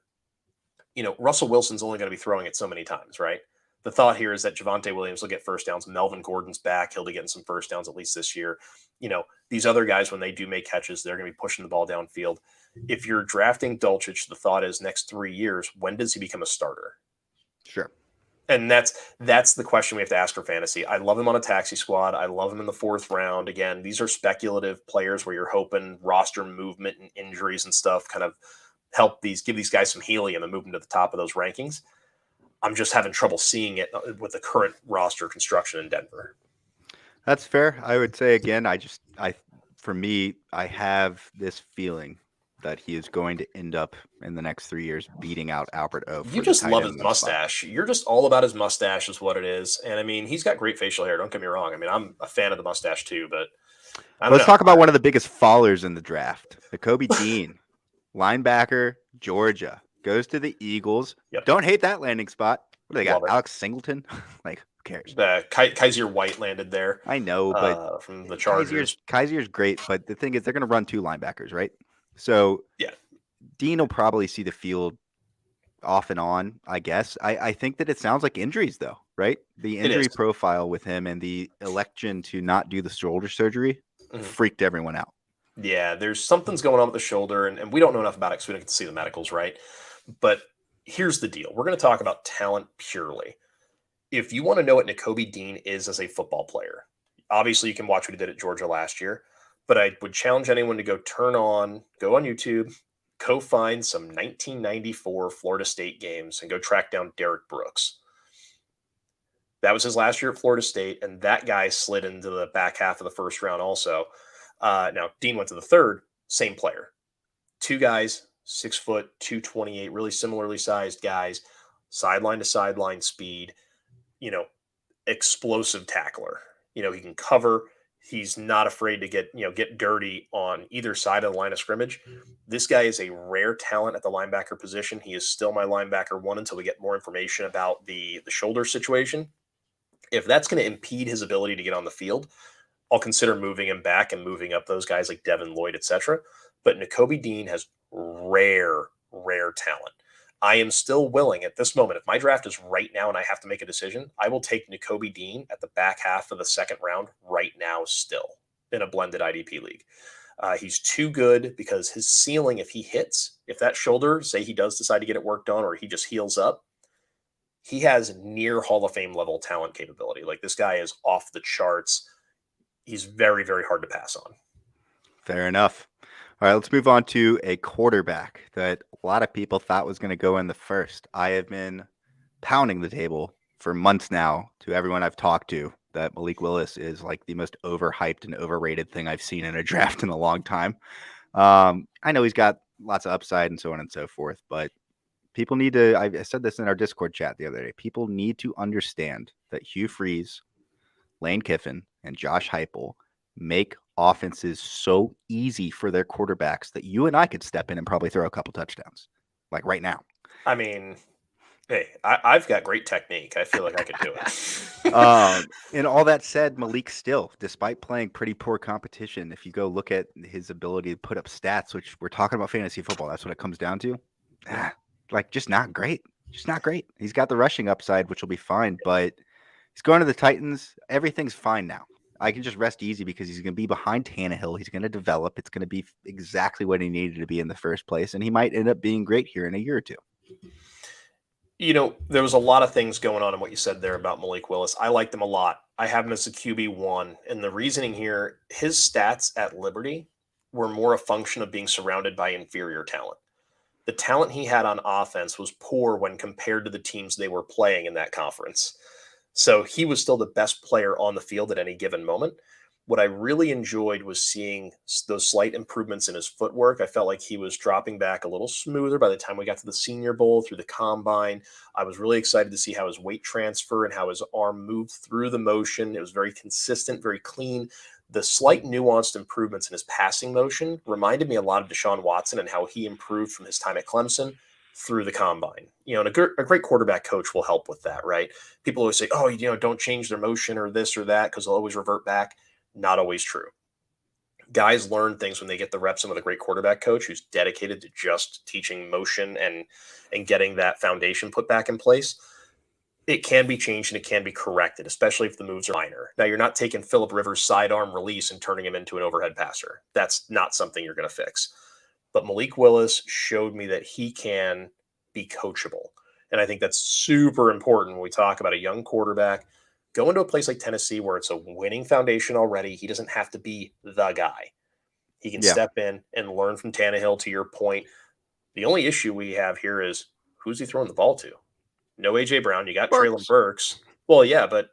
S3: Russell Wilson's only going to be throwing it so many times, right? The thought here is that Javonte Williams will get first downs. Melvin Gordon's back. He'll be getting some first downs at least this year. These other guys, when they do make catches, they're going to be pushing the ball downfield. If you're drafting Dulcich, the thought is next 3 years, when does he become a starter?
S1: Sure.
S3: And that's the question we have to ask for fantasy. I love him on a taxi squad. I love him in the 4th round. Again, these are speculative players where you're hoping roster movement and injuries and stuff kind of give these guys some helium and move them to the top of those rankings. I'm just having trouble seeing it with the current roster construction in Denver.
S1: That's fair. I would say again, for me, I have this feeling that he is going to end up in the next 3 years beating out Albert O.
S3: You just love his mustache. You're just all about his mustache is what it is. And I mean, he's got great facial hair. Don't get me wrong. I mean, I'm a fan of the mustache too, but
S1: Let's talk about one of the biggest fallers in the draft. Nakobe Dean, linebacker, Georgia, goes to the Eagles.
S3: Yep.
S1: Don't hate that landing spot. What do they got?
S3: Love it.
S1: Alex Singleton? Like, who cares?
S3: Kaiser White landed there.
S1: I know, but
S3: from the Chargers.
S1: Kaiser's great, but the thing is they're going to run 2 linebackers, right? So
S3: yeah,
S1: Dean will probably see the field off and on, I guess. I think that it sounds like injuries, though, right? The injury profile with him and the election to not do the shoulder surgery freaked everyone out.
S3: Yeah, there's something's going on with the shoulder, and we don't know enough about it because we don't get to see the medicals, right? But here's the deal. We're going to talk about talent purely. If you want to know what Nakobe Dean is as a football player, obviously you can watch what he did at Georgia last year, but I would challenge anyone to go on YouTube, go find some 1994 Florida State games and go track down Derek Brooks. That was his last year at Florida State, and that guy slid into the back half of the first round also. Now, Dean went to the third, same player. 2 guys, 6 foot, 228, really similarly sized guys, sideline to sideline speed, explosive tackler. He can cover. He's not afraid to get dirty on either side of the line of scrimmage. This guy is a rare talent at the linebacker position. He is still my linebacker 1 until we get more information about the shoulder situation. If that's going to impede his ability to get on the field, I'll consider moving him back and moving up those guys like Devin Lloyd, etc. But Nakobe Dean has rare talent. I am still willing at this moment, if my draft is right now and I have to make a decision, I will take Nakobe Dean at the back half of the second round right now still in a blended IDP league. He's too good because his ceiling, if that shoulder, say he does decide to get it worked on or he just heals up, he has near Hall of Fame level talent capability. Like, this guy is off the charts. He's very, very hard to pass on.
S1: Fair enough. All right, let's move on to a quarterback that a lot of people thought was going to go in the first. I have been pounding the table for months now to everyone I've talked to that Malik Willis is like the most overhyped and overrated thing I've seen in a draft in a long time. I know he's got lots of upside and so on and so forth, but people need to, I said this in our Discord chat the other day, people need to understand that Hugh Freeze, Lane Kiffin, and Josh Heupel make offenses so easy for their quarterbacks that you and I could step in and probably throw a couple touchdowns, like right now.
S3: I mean, hey, I've got great technique. I feel like I could do it.
S1: And all that said, Malik still, despite playing pretty poor competition, if you go look at his ability to put up stats, which we're talking about fantasy football, that's what it comes down to. Just not great. Just not great. He's got the rushing upside, which will be fine, but he's going to the Titans. Everything's fine now. I can just rest easy because he's going to be behind Tannehill. He's going to develop. It's going to be exactly what he needed to be in the first place, and he might end up being great here in a year or two.
S3: There was a lot of things going on in what you said there about Malik Willis. I liked him a lot. I have him as a QB1, and the reasoning here, his stats at Liberty were more a function of being surrounded by inferior talent. The talent he had on offense was poor when compared to the teams they were playing in that conference. So he was still the best player on the field at any given moment. What I really enjoyed was seeing those slight improvements in his footwork. I felt like he was dropping back a little smoother by the time we got to the Senior Bowl through the combine. I was really excited to see how his weight transfer and how his arm moved through the motion. It was very consistent, very clean. The slight nuanced improvements in his passing motion reminded me a lot of Deshaun Watson and how he improved from his time at Clemson through the combine. And a great quarterback coach will help with that, right? People always say, don't change their motion or this or that because they'll always revert back. Not always true. Guys learn things when they get the reps in with a great quarterback coach who's dedicated to just teaching motion and getting that foundation put back in place. It can be changed and it can be corrected, especially if the moves are minor. Now, you're not taking Phillip Rivers' sidearm release and turning him into an overhead passer. That's not something you're going to fix. But Malik Willis showed me that he can be coachable. And I think that's super important when we talk about a young quarterback. Go into a place like Tennessee where it's a winning foundation already. He doesn't have to be the guy. He can step in and learn from Tannehill, to your point. The only issue we have here is who's he throwing the ball to? No A.J. Brown. You got Treylon Burks. Well, yeah, but,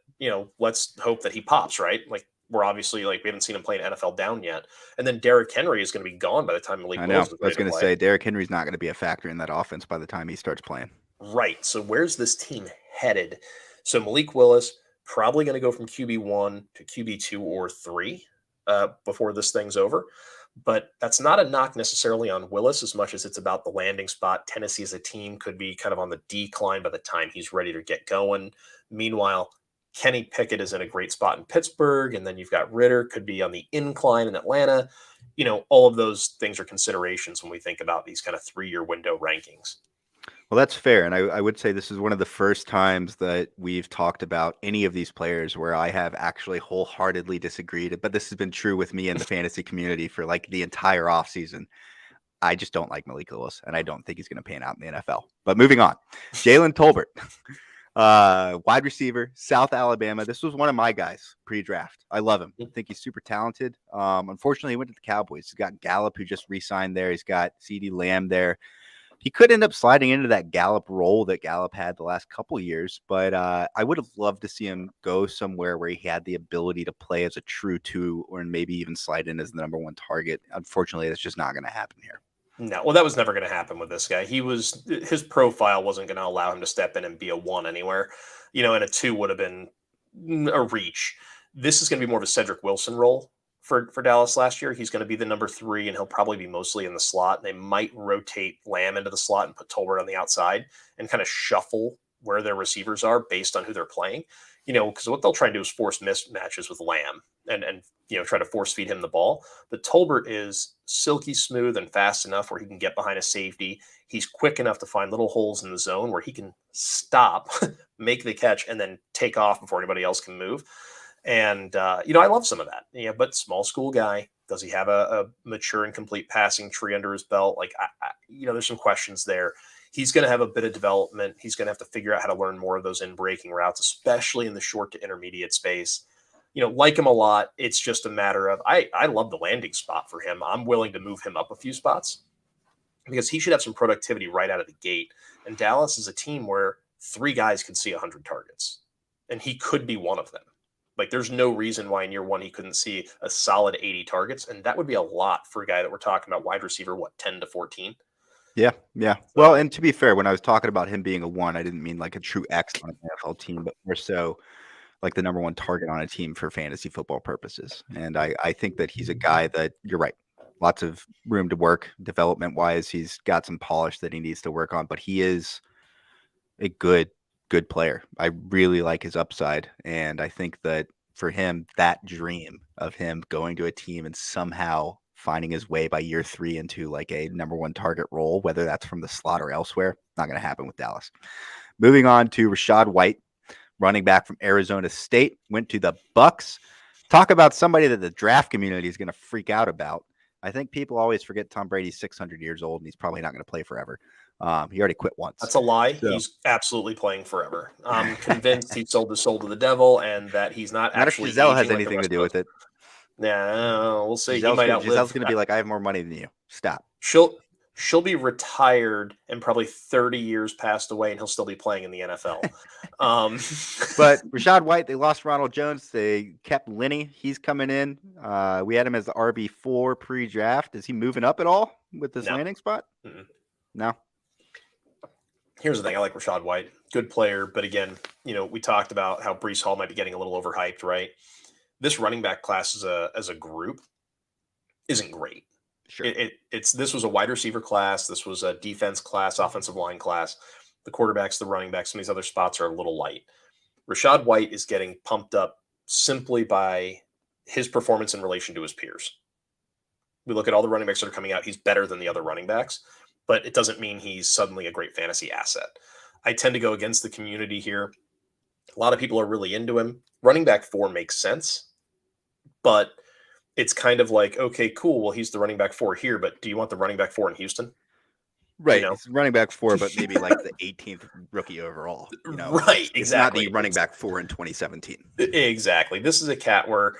S3: let's hope that he pops, right? Like, We're obviously we haven't seen him play an NFL down yet. And then Derrick Henry is going to be gone by the time Malik
S1: I know.
S3: Willis is
S1: I was
S3: ready
S1: going
S3: to
S1: to
S3: play.
S1: say Derrick Henry's not going to be a factor in that offense by the time he starts playing.
S3: Right. So where's this team headed? So Malik Willis probably going to go from QB1 to QB2 or 3 before this thing's over. But that's not a knock necessarily on Willis as much as it's about the landing spot. Tennessee as a team could be kind of on the decline by the time he's ready to get going. Meanwhile, Kenny Pickett is in a great spot in Pittsburgh, and then you've got Ritter could be on the incline in Atlanta. All of those things are considerations when we think about these kind of 3-year window rankings.
S1: Well, that's fair. And I would say this is one of the first times that we've talked about any of these players where I have actually wholeheartedly disagreed. But this has been true with me in the fantasy community for the entire offseason. I just don't like Malik Willis, and I don't think he's going to pan out in the NFL. But moving on, Jalen Tolbert, wide receiver, South Alabama. This was one of my guys pre-draft. I love him. I think he's super talented. Unfortunately, he went to the Cowboys. He's got Gallup, who just re-signed there. He's got CeeDee Lamb there. He could end up sliding into that Gallup role that Gallup had the last couple of years, but I would have loved to see him go somewhere where he had the ability to play as a true 2 or maybe even slide in as the number 1 target. Unfortunately, that's just not going to happen here.
S3: No, well, that was never going to happen with this guy. His profile wasn't going to allow him to step in and be a 1 anywhere, and a 2 would have been a reach. This is going to be more of a Cedric Wilson role for Dallas last year. He's going to be the number 3, and he'll probably be mostly in the slot. They might rotate Lamb into the slot and put Tolbert on the outside and kind of shuffle where their receivers are based on who they're playing. Because what they'll try and do is force mismatches with Lamb and try to force feed him the ball. But Tolbert is silky smooth and fast enough where he can get behind a safety. He's quick enough to find little holes in the zone where he can stop, make the catch, and then take off before anybody else can move. And, I love some of that. But small school guy, does he have a mature and complete passing tree under his belt? There's some questions there. He's going to have a bit of development. He's going to have to figure out how to learn more of those in-breaking routes, especially in the short to intermediate space. Like him a lot. It's just a matter of, I love the landing spot for him. I'm willing to move him up a few spots because he should have some productivity right out of the gate. And Dallas is a team where 3 guys can see 100 targets, and he could be one of them. There's no reason why in year 1 he couldn't see a solid 80 targets, and that would be a lot for a guy that we're talking about wide receiver, 10 to 14?
S1: Yeah. Well, and to be fair, when I was talking about him being a 1, I didn't mean like a true X on an NFL team, but more so like the number 1 target on a team for fantasy football purposes. And I think that he's a guy that, you're right, lots of room to work development-wise. He's got some polish that he needs to work on, but he is a good player. I really like his upside, and I think that for him, that dream of him going to a team and somehow finding his way by year 3 into like a number 1 target role, whether that's from the slot or elsewhere, not going to happen with Dallas. Moving on to Rashad White, running back from Arizona State, went to the Bucks. Talk about somebody that the draft community is going to freak out about. I think people always forget Tom Brady's 600 years old and he's probably not going to play forever. He already quit once.
S3: That's a lie.
S1: So,
S3: he's absolutely playing forever. I'm convinced he sold his soul to the devil and that he's not actually.
S1: Giselle has anything to do with it.
S3: Yeah, we'll see.
S1: Giselle's
S3: he might outlive.
S1: Giselle's going to be like, I have more money than you. Stop.
S3: She'll be retired and probably 30 years passed away, and he'll still be playing in the NFL.
S1: But Rashad White, they lost Ronald Jones. They kept Lenny. He's coming in. We had him as the RB4 pre-draft. Is he moving up at all with this landing spot?
S3: Mm-mm.
S1: No.
S3: Here's the thing. I like Rashad White. Good player. But again, we talked about how Breese Hall might be getting a little overhyped, right? This running back class as a group isn't great.
S1: Sure.
S3: This was a wide receiver class. This was a defense class, offensive line class. The quarterbacks, the running backs, some of these other spots are a little light. Rashad White is getting pumped up simply by his performance in relation to his peers. We look at all the running backs that are coming out. He's better than the other running backs, but it doesn't mean he's suddenly a great fantasy asset. I tend to go against the community here. A lot of people are really into him. Running back 4 makes sense, but it's kind of like, okay, cool. Well, he's the running back 4 here, but do you want the running back 4 in Houston?
S1: Right. It's running back 4, but maybe like the 18th rookie overall.
S3: Right.
S1: It's not the running back 4 in 2017.
S3: Exactly. This is a cat where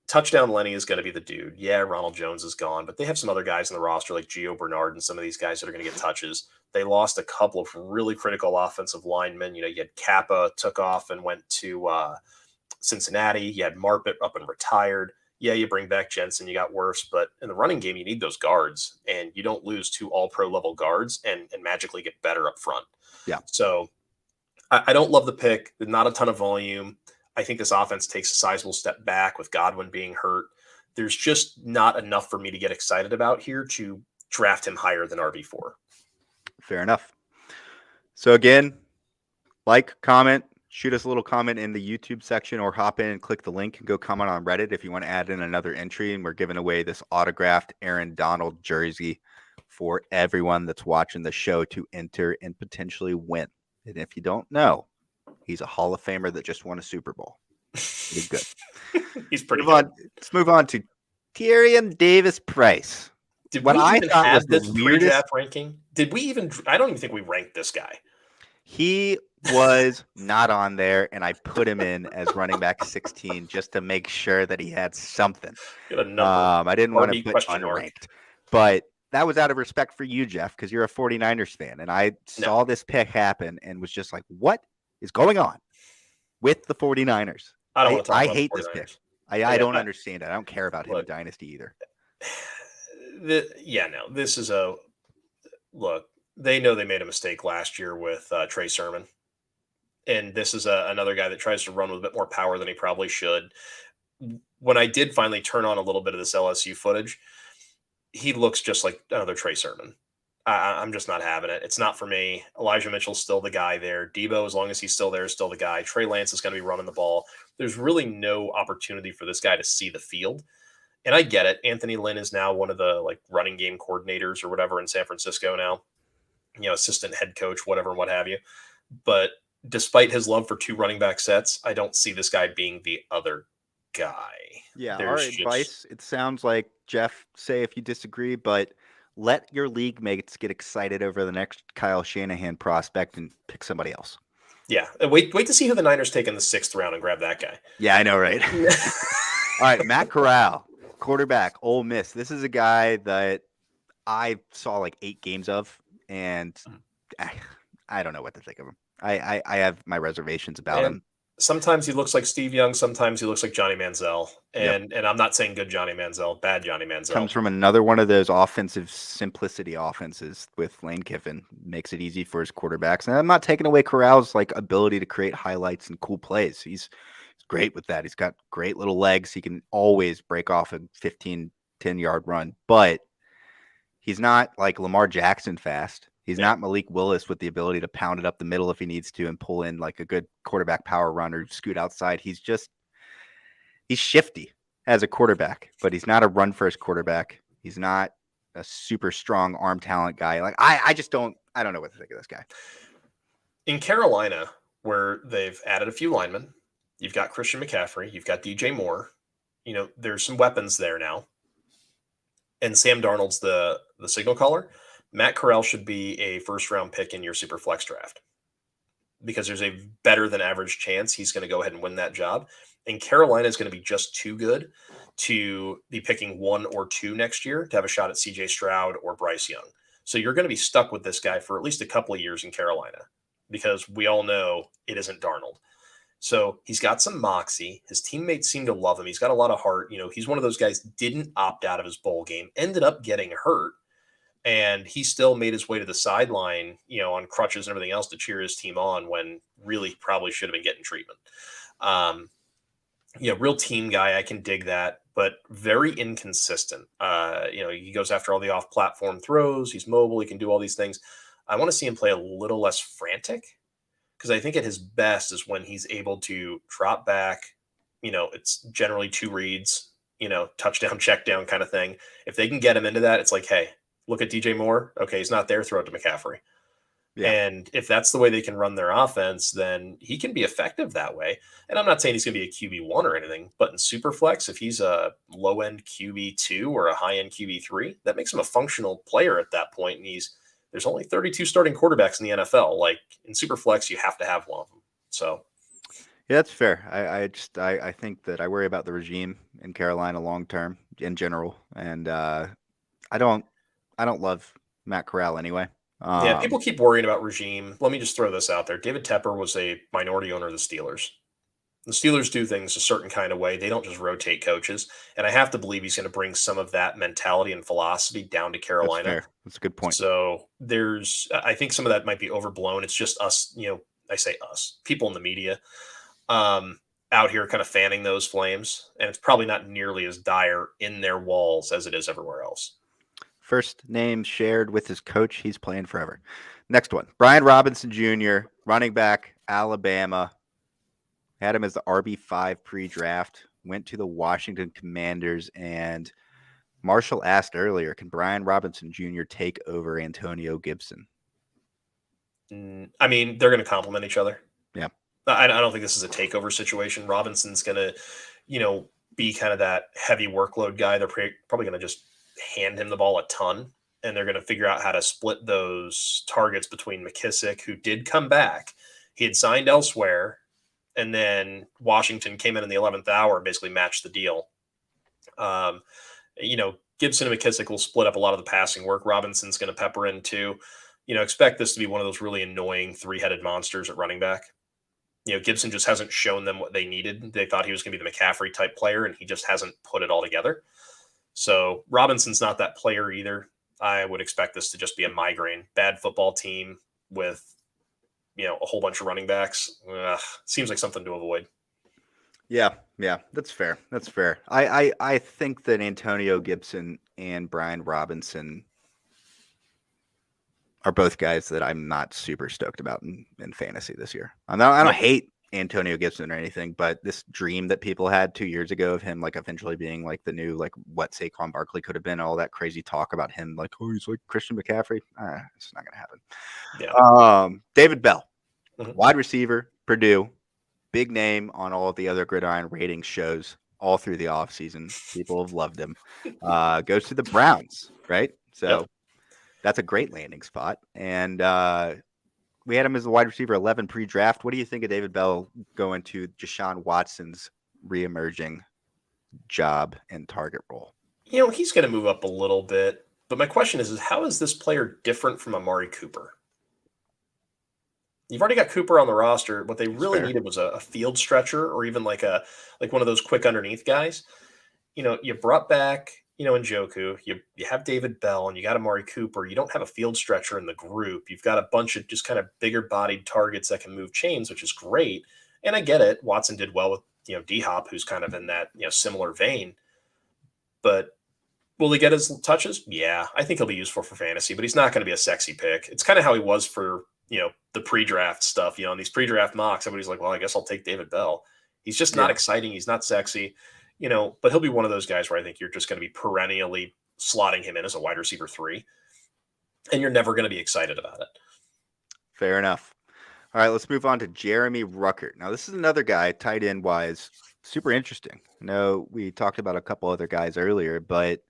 S3: touchdown Lenny is going to be the dude. Yeah, Ronald Jones is gone, but they have some other guys in the roster like Gio Bernard and some of these guys that are going to get touches. They lost a couple of really critical offensive linemen. You had Kappa took off and went to Cincinnati, you had Marpet up and retired. Yeah, you bring back Jensen, you got worse, but in the running game, you need those guards, and you don't lose 2 all-pro level guards and magically get better up front.
S1: Yeah.
S3: So I don't love the pick. There's not a ton of volume. I think this offense takes a sizable step back with Godwin being hurt. There's just not enough for me to get excited about here to draft him higher than RB4.
S1: Fair enough. So again, like, comment, shoot us a little comment in the YouTube section, or hop in and click the link and go comment on Reddit if you want to add in another entry. And we're giving away this autographed Aaron Donald jersey for everyone that's watching the show to enter and potentially win. And if you don't know, he's a Hall of Famer that just won a Super Bowl. He's good.
S3: He's pretty good.
S1: Let's move on to Tyrion Davis Price.
S3: Did
S1: what
S3: we
S1: I
S3: even
S1: thought
S3: have
S1: was the
S3: this
S1: weirdest
S3: pre-draft ranking? Did we even? I don't even think we ranked this guy.
S1: He was not on there, and I put him in as running back 16 just to make sure that he had something.
S3: Get a number.
S1: I didn't want to
S3: RB
S1: put
S3: question mark.
S1: unranked, but that was out of respect for you, Jeff, because you're a 49ers fan, and I saw this pick happen and was just like, what is going on with the 49ers?
S3: I don't want to talk about
S1: hate
S3: the
S1: this
S3: 49ers.
S1: pick. I don't understand it. I don't care about him in
S3: Look,
S1: Dynasty either.
S3: This is a look. They know they made a mistake last year with Trey Sermon, and this is another guy that tries to run with a bit more power than he probably should. When I did finally turn on a little bit of this LSU footage, he looks just like another Trey Sermon. I'm just not having it. It's not for me. Elijah Mitchell's still the guy there. Debo, as long as he's still there, is still the guy. Trey Lance is going to be running the ball. There's really no opportunity for this guy to see the field. And I get it. Anthony Lynn is now one of the running game coordinators or whatever in San Francisco now, assistant head coach, whatever, what have you. But despite his love for 2 running back sets, I don't see this guy being the other guy.
S1: Yeah. Our advice, it sounds like, Jeff, say if you disagree, but let your league mates get excited over the next Kyle Shanahan prospect and pick somebody else.
S3: Yeah. Wait to see who the Niners take in the 6th round and grab that guy.
S1: Yeah, I know, right? All right, Matt Corral, quarterback, Ole Miss. This is a guy that I saw 8 games of, and I don't know what to think of him. I have my reservations about him.
S3: Sometimes he looks like Steve Young. Sometimes he looks like Johnny Manziel. And I'm not saying good Johnny Manziel, bad Johnny Manziel.
S1: Comes from another one of those offensive simplicity offenses with Lane Kiffin. Makes it easy for his quarterbacks. And I'm not taking away Corral's ability to create highlights and cool plays. He's great with that. He's got great little legs. He can always break off a 15, 10-yard run. But he's not like Lamar Jackson fast. He's not Malik Willis with the ability to pound it up the middle if he needs to and pull in a good quarterback power run or scoot outside. He's shifty as a quarterback, but he's not a run first quarterback. He's not a super strong arm talent guy. I don't know what to think of this guy.
S3: In Carolina, where they've added a few linemen, you've got Christian McCaffrey, you've got DJ Moore, there's some weapons there now. And Sam Darnold's the signal caller. Matt Corral should be a 1st-round pick in your super flex draft because there's a better than average chance he's going to go ahead and win that job. And Carolina is going to be just too good to be picking 1 or 2 next year to have a shot at CJ Stroud or Bryce Young. So you're going to be stuck with this guy for at least a couple of years in Carolina because we all know it isn't Darnold. So he's got some moxie. His teammates seem to love him. He's got a lot of heart. He's one of those guys didn't opt out of his bowl game, ended up getting hurt. And he still made his way to the sideline, on crutches and everything else to cheer his team on when really probably should have been getting treatment. Real team guy. I can dig that, but very inconsistent. He goes after all the off-platform throws. He's mobile. He can do all these things. I want to see him play a little less frantic because I think at his best is when he's able to drop back. It's generally 2 reads, touchdown, check down kind of thing. If they can get him into that, it's like, hey, look at DJ Moore. Okay, he's not there. Throw it to McCaffrey. Yeah. And if that's the way they can run their offense, then he can be effective that way. And I'm not saying he's going to be a QB1 or anything, but in Superflex, if he's a low-end QB2 or a high-end QB3, that makes him a functional player at that point. And there's only 32 starting quarterbacks in the NFL. In Superflex, you have to have one of them. So,
S1: yeah, that's fair. I think that I worry about the regime in Carolina long-term in general. And I don't love Matt Corral anyway.
S3: Yeah, people keep worrying about regime. Let me just throw this out there. David Tepper was a minority owner of the Steelers. The Steelers do things a certain kind of way. They don't just rotate coaches. And I have to believe he's going to bring some of that mentality and philosophy down to Carolina.
S1: That's fair. That's a good point.
S3: So I think some of that might be overblown. It's just us, I say us, people in the media out here kind of fanning those flames. And it's probably not nearly as dire in their walls as it is everywhere else.
S1: First name shared with his coach. He's playing forever. Next one, Brian Robinson Jr., running back, Alabama. Had him as the RB5 pre-draft, went to the Washington Commanders, and Marshall asked earlier, can Brian Robinson Jr. take over Antonio Gibson?
S3: I mean, they're going to complement each other.
S1: Yeah.
S3: I don't think this is a takeover situation. Robinson's going to, be kind of that heavy workload guy. They're probably going to just hand him the ball a ton, and they're going to figure out how to split those targets between McKissick, who did come back. He had signed elsewhere, and then Washington came in the 11th hour and basically matched the deal. Gibson and McKissick will split up a lot of the passing work. Robinson's going to pepper in too. Expect this to be one of those really annoying three-headed monsters at running back. Gibson just hasn't shown them what they needed. They thought he was going to be the McCaffrey type player, and he just hasn't put it all together. So Robinson's not that player either. I would expect this to just be a migraine. Bad football team with a whole bunch of running backs. Seems like something to avoid.
S1: Yeah, that's fair. I think that Antonio Gibson and Brian Robinson are both guys that I'm not super stoked about in fantasy this year. I don't hate Antonio Gibson or anything, but this dream that people had 2 years ago of him eventually being the new what Saquon Barkley could have been, all that crazy talk about him he's like Christian McCaffrey. It's not gonna happen.
S3: Yeah.
S1: David Bell, wide receiver, Purdue, big name on all of the other Gridiron ratings shows all through the offseason. People have loved him. Goes to the Browns, right? So that's a great landing spot. And we had him as the wide receiver 11 pre-draft. What do you think of David Bell going to Deshaun Watson's reemerging job and target role?
S3: He's going to move up a little bit. But my question is how is this player different from Amari Cooper? You've already got Cooper on the roster. What they really needed was a field stretcher, or even like one of those quick underneath guys. You brought back, Njoku. You have David Bell, and you got Amari Cooper. You don't have a field stretcher in the group. You've got a bunch of just kind of bigger bodied targets that can move chains, which is great. And I get it. Watson did well with D-Hop, who's kind of in that similar vein. But will he get his touches? Yeah, I think he'll be useful for fantasy, but he's not going to be a sexy pick. It's kind of how he was for the pre-draft stuff, in these pre-draft mocks, everybody's like, well, I guess I'll take David Bell. He's just not exciting. He's not sexy, but he'll be one of those guys where I think you're just going to be perennially slotting him in as a wide receiver 3, and you're never going to be excited about it.
S1: Fair enough. All right, let's move on to Jeremy Ruckert. Now, this is another guy, tight end wise, super interesting. I know we talked about a couple other guys earlier, but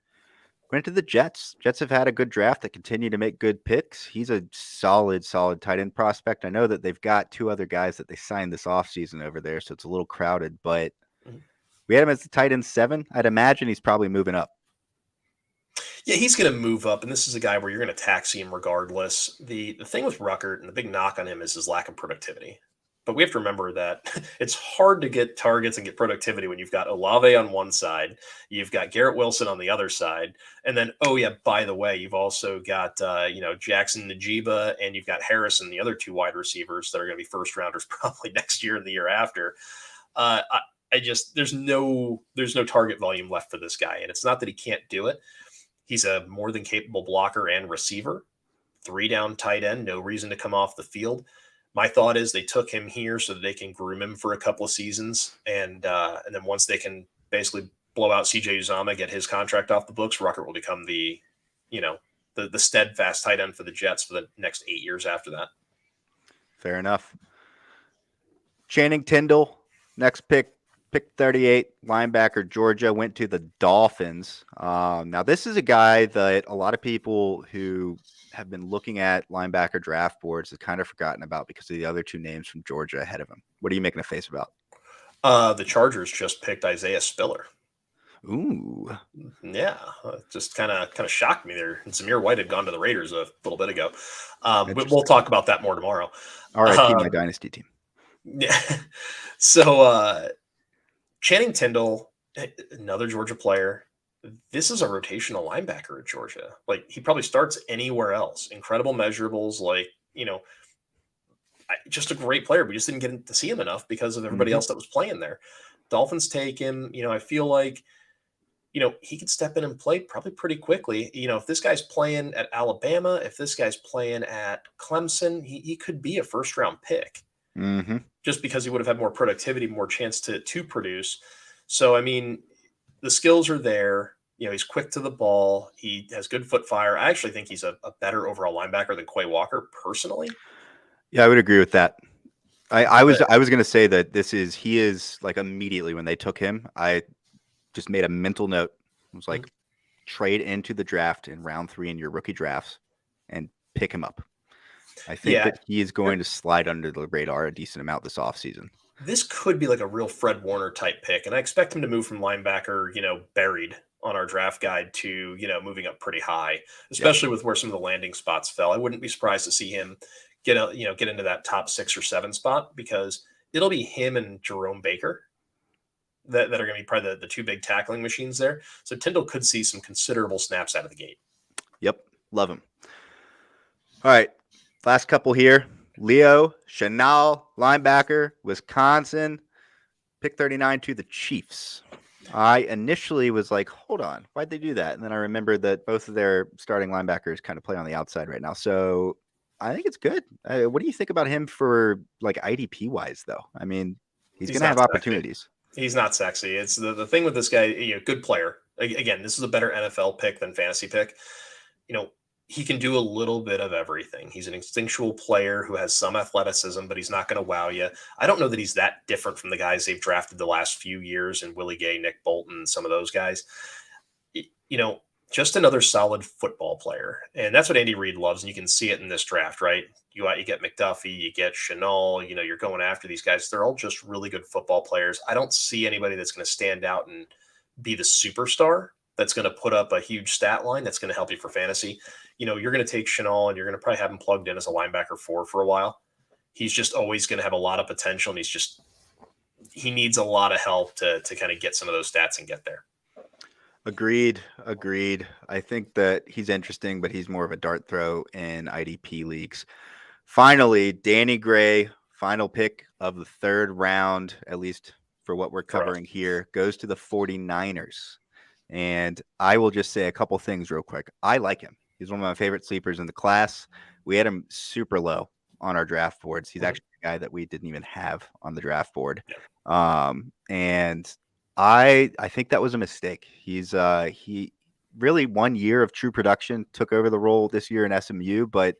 S1: went to the Jets. Jets have had a good draft. They continue to make good picks. He's a solid tight end prospect. I know that they've got 2 other guys that they signed this offseason over there, so it's a little crowded, but we had him as the tight end 7. I'd imagine he's probably moving up.
S3: Yeah, he's going to move up, and this is a guy where you're going to taxi him regardless. The thing with Ruckert, and the big knock on him, is his lack of productivity. But we have to remember that it's hard to get targets and get productivity when you've got Olave on one side, you've got Garrett Wilson on the other side, and then, by the way, you've also got, Jackson Najiba, and you've got Harrison, the other 2 wide receivers that are going to be first-rounders probably next year and the year after. There's no target volume left for this guy, and it's not that he can't do it. He's a more than capable blocker and receiver, 3-down tight end, no reason to come off the field. My thought is they took him here so that they can groom him for a couple of seasons. And then once they can basically blow out CJ Uzama, get his contract off the books, Ruckert will become the steadfast tight end for the Jets for the next 8 years after that.
S1: Fair enough. Channing Tindall, next pick 38, linebacker, Georgia, went to the Dolphins. Now, this is a guy that a lot of people who have been looking at linebacker draft boards have kind of forgotten about because of the other 2 names from Georgia ahead of him. What are you making a face about?
S3: The Chargers just picked Isaiah Spiller.
S1: Ooh.
S3: Yeah, just kind of shocked me there. And Zamir White had gone to the Raiders a little bit ago. But we'll talk about that more tomorrow.
S1: RIP my Dynasty team.
S3: Yeah. So Channing Tindall, another Georgia player. This is a rotational linebacker at Georgia. Like, he probably starts anywhere else. Incredible measurables, like, just a great player. We just didn't get to see him enough because of everybody else that was playing there. Dolphins take him. I feel like, he could step in and play probably pretty quickly. If this guy's playing at Alabama, if this guy's playing at Clemson, he could be a first-round pick. Just because he would have had more productivity, more chance to produce. So, I mean, the skills are there. He's quick to the ball. He has good foot fire. I actually think he's a better overall linebacker than Quay Walker, personally.
S1: Yeah, I would agree with that. I was going to say that he is like, immediately when they took him, I just made a mental note. It was like, trade into the draft in round 3 in your rookie drafts and pick him up. I think that he is going to slide under the radar a decent amount this offseason.
S3: This could be like a real Fred Warner type pick, and I expect him to move from linebacker, buried on our draft guide to, moving up pretty high, especially with where some of the landing spots fell. I wouldn't be surprised to see him get into that top 6 or 7 spot, because it'll be him and Jerome Baker that are going to be probably the 2 big tackling machines there. So Tindall could see some considerable snaps out of the gate.
S1: Yep. Love him. All right. Last couple here. Leo Chanal, linebacker, Wisconsin, pick 39 to the Chiefs. I initially was like, hold on, why'd they do that? And then I remembered that both of their starting linebackers kind of play on the outside right now. So I think it's good. What do you think about him for like IDP wise, though? I mean, he's going to have opportunities.
S3: He's not sexy. It's the thing with this guy, good player. Again, this is a better NFL pick than fantasy pick. He can do a little bit of everything. He's an instinctual player who has some athleticism, but he's not going to wow you. I don't know that he's that different from the guys they've drafted the last few years, and Willie Gay, Nick Bolton, some of those guys. Just another solid football player. And that's what Andy Reid loves, and you can see it in this draft, right? You get McDuffie, you get Chanal, you're going after these guys. They're all just really good football players. I don't see anybody that's going to stand out and be the superstar that's going to put up a huge stat line that's going to help you for fantasy. You're going to take Chanal and you're going to probably have him plugged in as a linebacker 4 for a while. He's just always going to have a lot of potential, and he needs a lot of help to kind of get some of those stats and get there.
S1: Agreed. I think that he's interesting, but he's more of a dart throw in IDP leagues. Finally, Danny Gray, final pick of the 3rd round, at least for what we're covering here, goes to the 49ers. And I will just say a couple things real quick. I like him. He's one of my favorite sleepers in the class. We had him super low on our draft boards. He's actually a guy that we didn't even have on the draft board. And I think that was a mistake. He really 1 year of true production, took over the role this year in SMU, but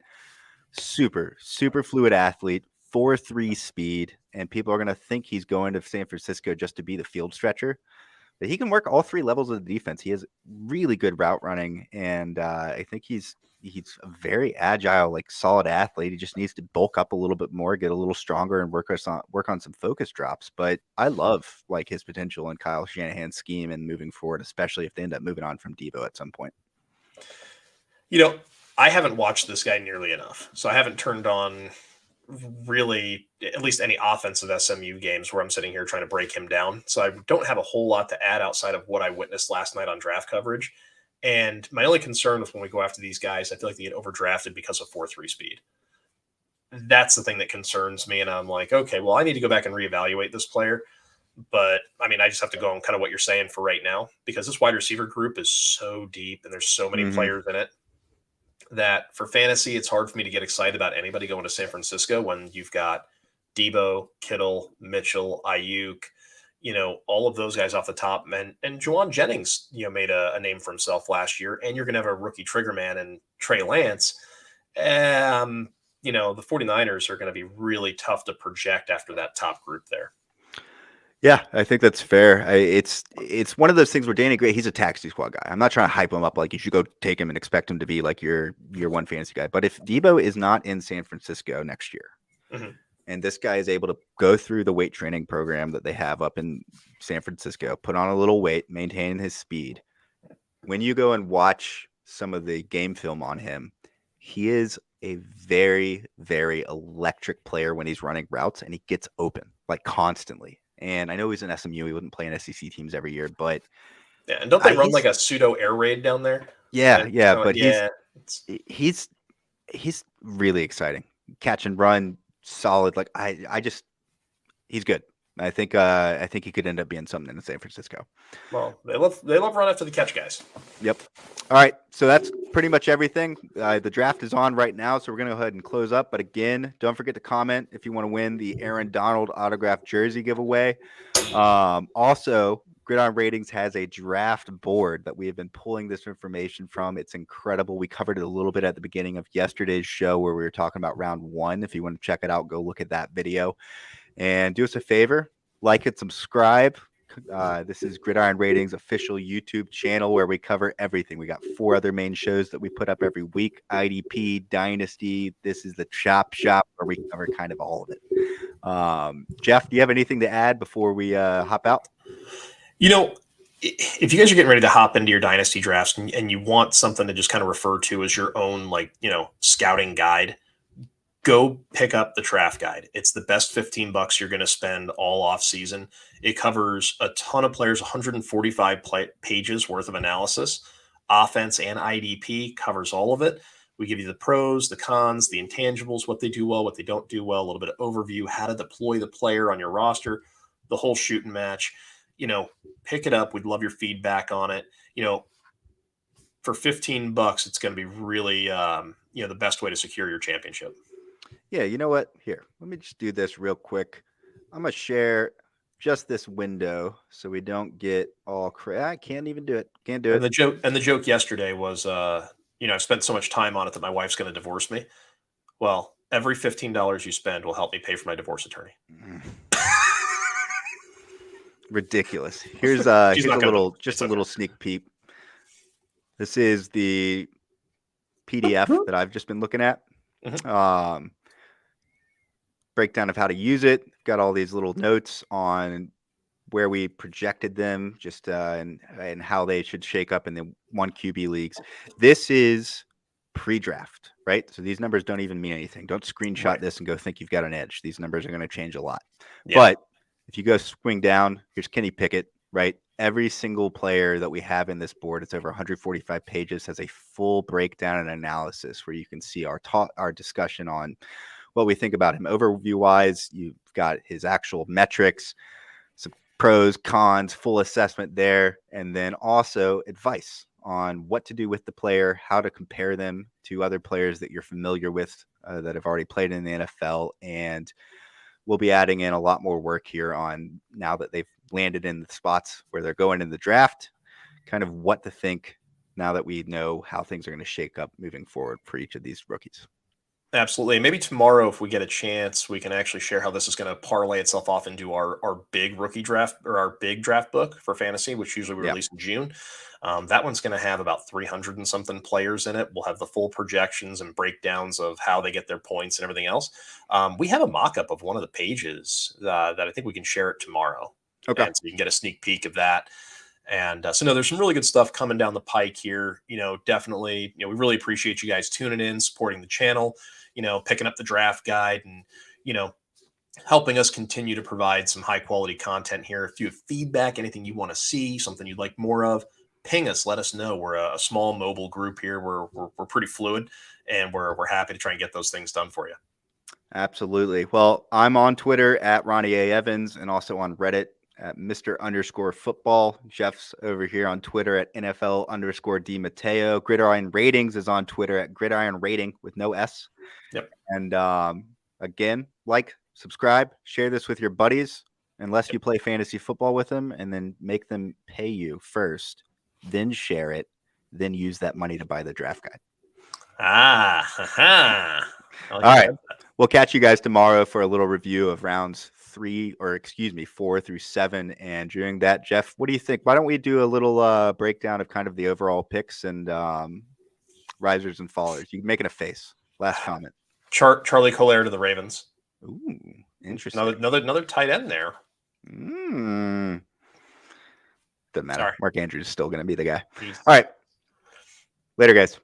S1: super fluid athlete, 4.3 speed, and people are going to think he's going to San Francisco just to be the field stretcher. But he can work all 3 levels of the defense. He has really good route running, and I think he's a very agile, like solid athlete. He just needs to bulk up a little bit more, get a little stronger, and work on some focus drops. But I love like his potential in Kyle Shanahan's scheme and moving forward, especially if they end up moving on from Debo at some point.
S3: I haven't watched this guy nearly enough, so I haven't turned on really at least any offensive SMU games where I'm sitting here trying to break him down. So I don't have a whole lot to add outside of what I witnessed last night on draft coverage. And my only concern with when we go after these guys, I feel like they get overdrafted because of 4.3 speed. That's the thing that concerns me. And I'm like, okay, well, I need to go back and reevaluate this player. But I mean, I just have to go on kind of what you're saying for right now, because this wide receiver group is so deep and there's so many players in it that for fantasy, it's hard for me to get excited about anybody going to San Francisco when you've got Debo, Kittle, Mitchell, Ayuk, all of those guys off the top. And Juwan Jennings, made a name for himself last year, and you're going to have a rookie trigger man and Trey Lance. The 49ers are going to be really tough to project after that top group there.
S1: Yeah, I think that's fair. It's one of those things where Danny Gray, he's a taxi squad guy. I'm not trying to hype him up like you should go take him and expect him to be like your one fantasy guy. But if Debo is not in San Francisco next year, and this guy is able to go through the weight training program that they have up in San Francisco, put on a little weight, maintain his speed, when you go and watch some of the game film on him, he is a very, very electric player when he's running routes, and he gets open like constantly. And I know he's an SMU. He wouldn't play in SEC teams every year, but
S3: Yeah, and don't they run like a pseudo air raid down there?
S1: Yeah, but
S3: yeah,
S1: he's really exciting. Catch and run, solid. Like he's good. I think he could end up being something in San Francisco.
S3: Well, they love run after the catch guys.
S1: Yep. All right, so that's pretty much everything. The draft is on right now, so we're going to go ahead and close up. But again, don't forget to comment if you want to win the Aaron Donald autographed jersey giveaway. Also, Gridiron Ratings has a draft board that we have been pulling this information from. It's incredible. We covered it a little bit at the beginning of yesterday's show where we were talking about round 1. If you want to check it out, go look at that video. And do us a favor, like and subscribe. This is Gridiron Ratings official YouTube channel where we cover everything. We got 4 other main shows that we put up every week: IDP, Dynasty. This is the Chop Shop where we cover kind of all of it. Jeff, do you have anything to add before we hop out?
S3: You know, if you guys are getting ready to hop into your Dynasty drafts and you want something to just kind of refer to as your own, like, scouting guide, go pick up the draft guide. It's the best $15 you're going to spend all off season. It covers a ton of players, 145 pages worth of analysis. Offense and IDP covers all of it. We give you the pros, the cons, the intangibles, what they do well, what they don't do well, a little bit of overview, how to deploy the player on your roster, the whole shooting match. Pick it up. We'd love your feedback on it. For $15, it's going to be really, the best way to secure your championship.
S1: Yeah, you know what? Here, let me just do this real quick. I'm going to share just this window so we don't get all I can't even do it. Can't do it.
S3: And the joke yesterday was, I've spent so much time on it that my wife's going to divorce me. Well, every $15 you spend will help me pay for my divorce attorney.
S1: Ridiculous. Here's a little sneak peek. This is the PDF that I've just been looking at. Mm-hmm. Breakdown of how to use it. Got all these little notes on where we projected them, just and how they should shake up in the 1 QB leagues. This is pre-draft, right? So these numbers don't even mean anything. Don't screenshot this and go think you've got an edge. These numbers are going to change a lot. Yeah. But if you go swing down, here's Kenny Pickett, right? Every single player that we have in this board, it's over 145 pages, has a full breakdown and analysis where you can see our discussion on what we think about him. Overview-wise, you've got his actual metrics, some pros, cons, full assessment there, and then also advice on what to do with the player, how to compare them to other players that you're familiar with that have already played in the NFL. And we'll be adding in a lot more work here on now that they've landed in the spots where they're going in the draft, kind of what to think now that we know how things are going to shake up moving forward for each of these rookies.
S3: Absolutely. Maybe tomorrow, if we get a chance, we can actually share how this is going to parlay itself off into our big rookie draft or our big draft book for fantasy, which usually we release in June. That one's going to have about 300 and something players in it. We'll have the full projections and breakdowns of how they get their points and everything else. We have a mock-up of one of the pages that I think we can share it tomorrow. Okay. And so you can get a sneak peek of that. And there's some really good stuff coming down the pike here. Definitely, we really appreciate you guys tuning in, supporting the channel, picking up the draft guide and, helping us continue to provide some high quality content here. If you have feedback, anything you want to see, something you'd like more of, ping us, let us know. We're a small mobile group here. We're pretty fluid and we're happy to try and get those things done for you.
S1: Absolutely. Well, I'm on Twitter at Ronnie A. Evans and also on Reddit at Mr._football. Jeff's over here on Twitter at NFL_DiMatteo. Gridiron Ratings is on Twitter at Gridiron Rating with no S.
S3: Yep.
S1: And again, subscribe, share this with your buddies, unless you play fantasy football with them, and then make them pay you first, then share it, then use that money to buy the draft guide. All right. We'll catch you guys tomorrow for a little review of rounds 4 through 7. And during that, Jeff, what do you think? Why don't we do a little breakdown of kind of the overall picks and risers and fallers? You making a face. Last comment.
S3: Charlie Collier to the Ravens.
S1: Ooh, interesting.
S3: Another tight end there.
S1: Doesn't matter.
S3: Sorry.
S1: Mark Andrews is still going to be the guy. All right. Later, guys.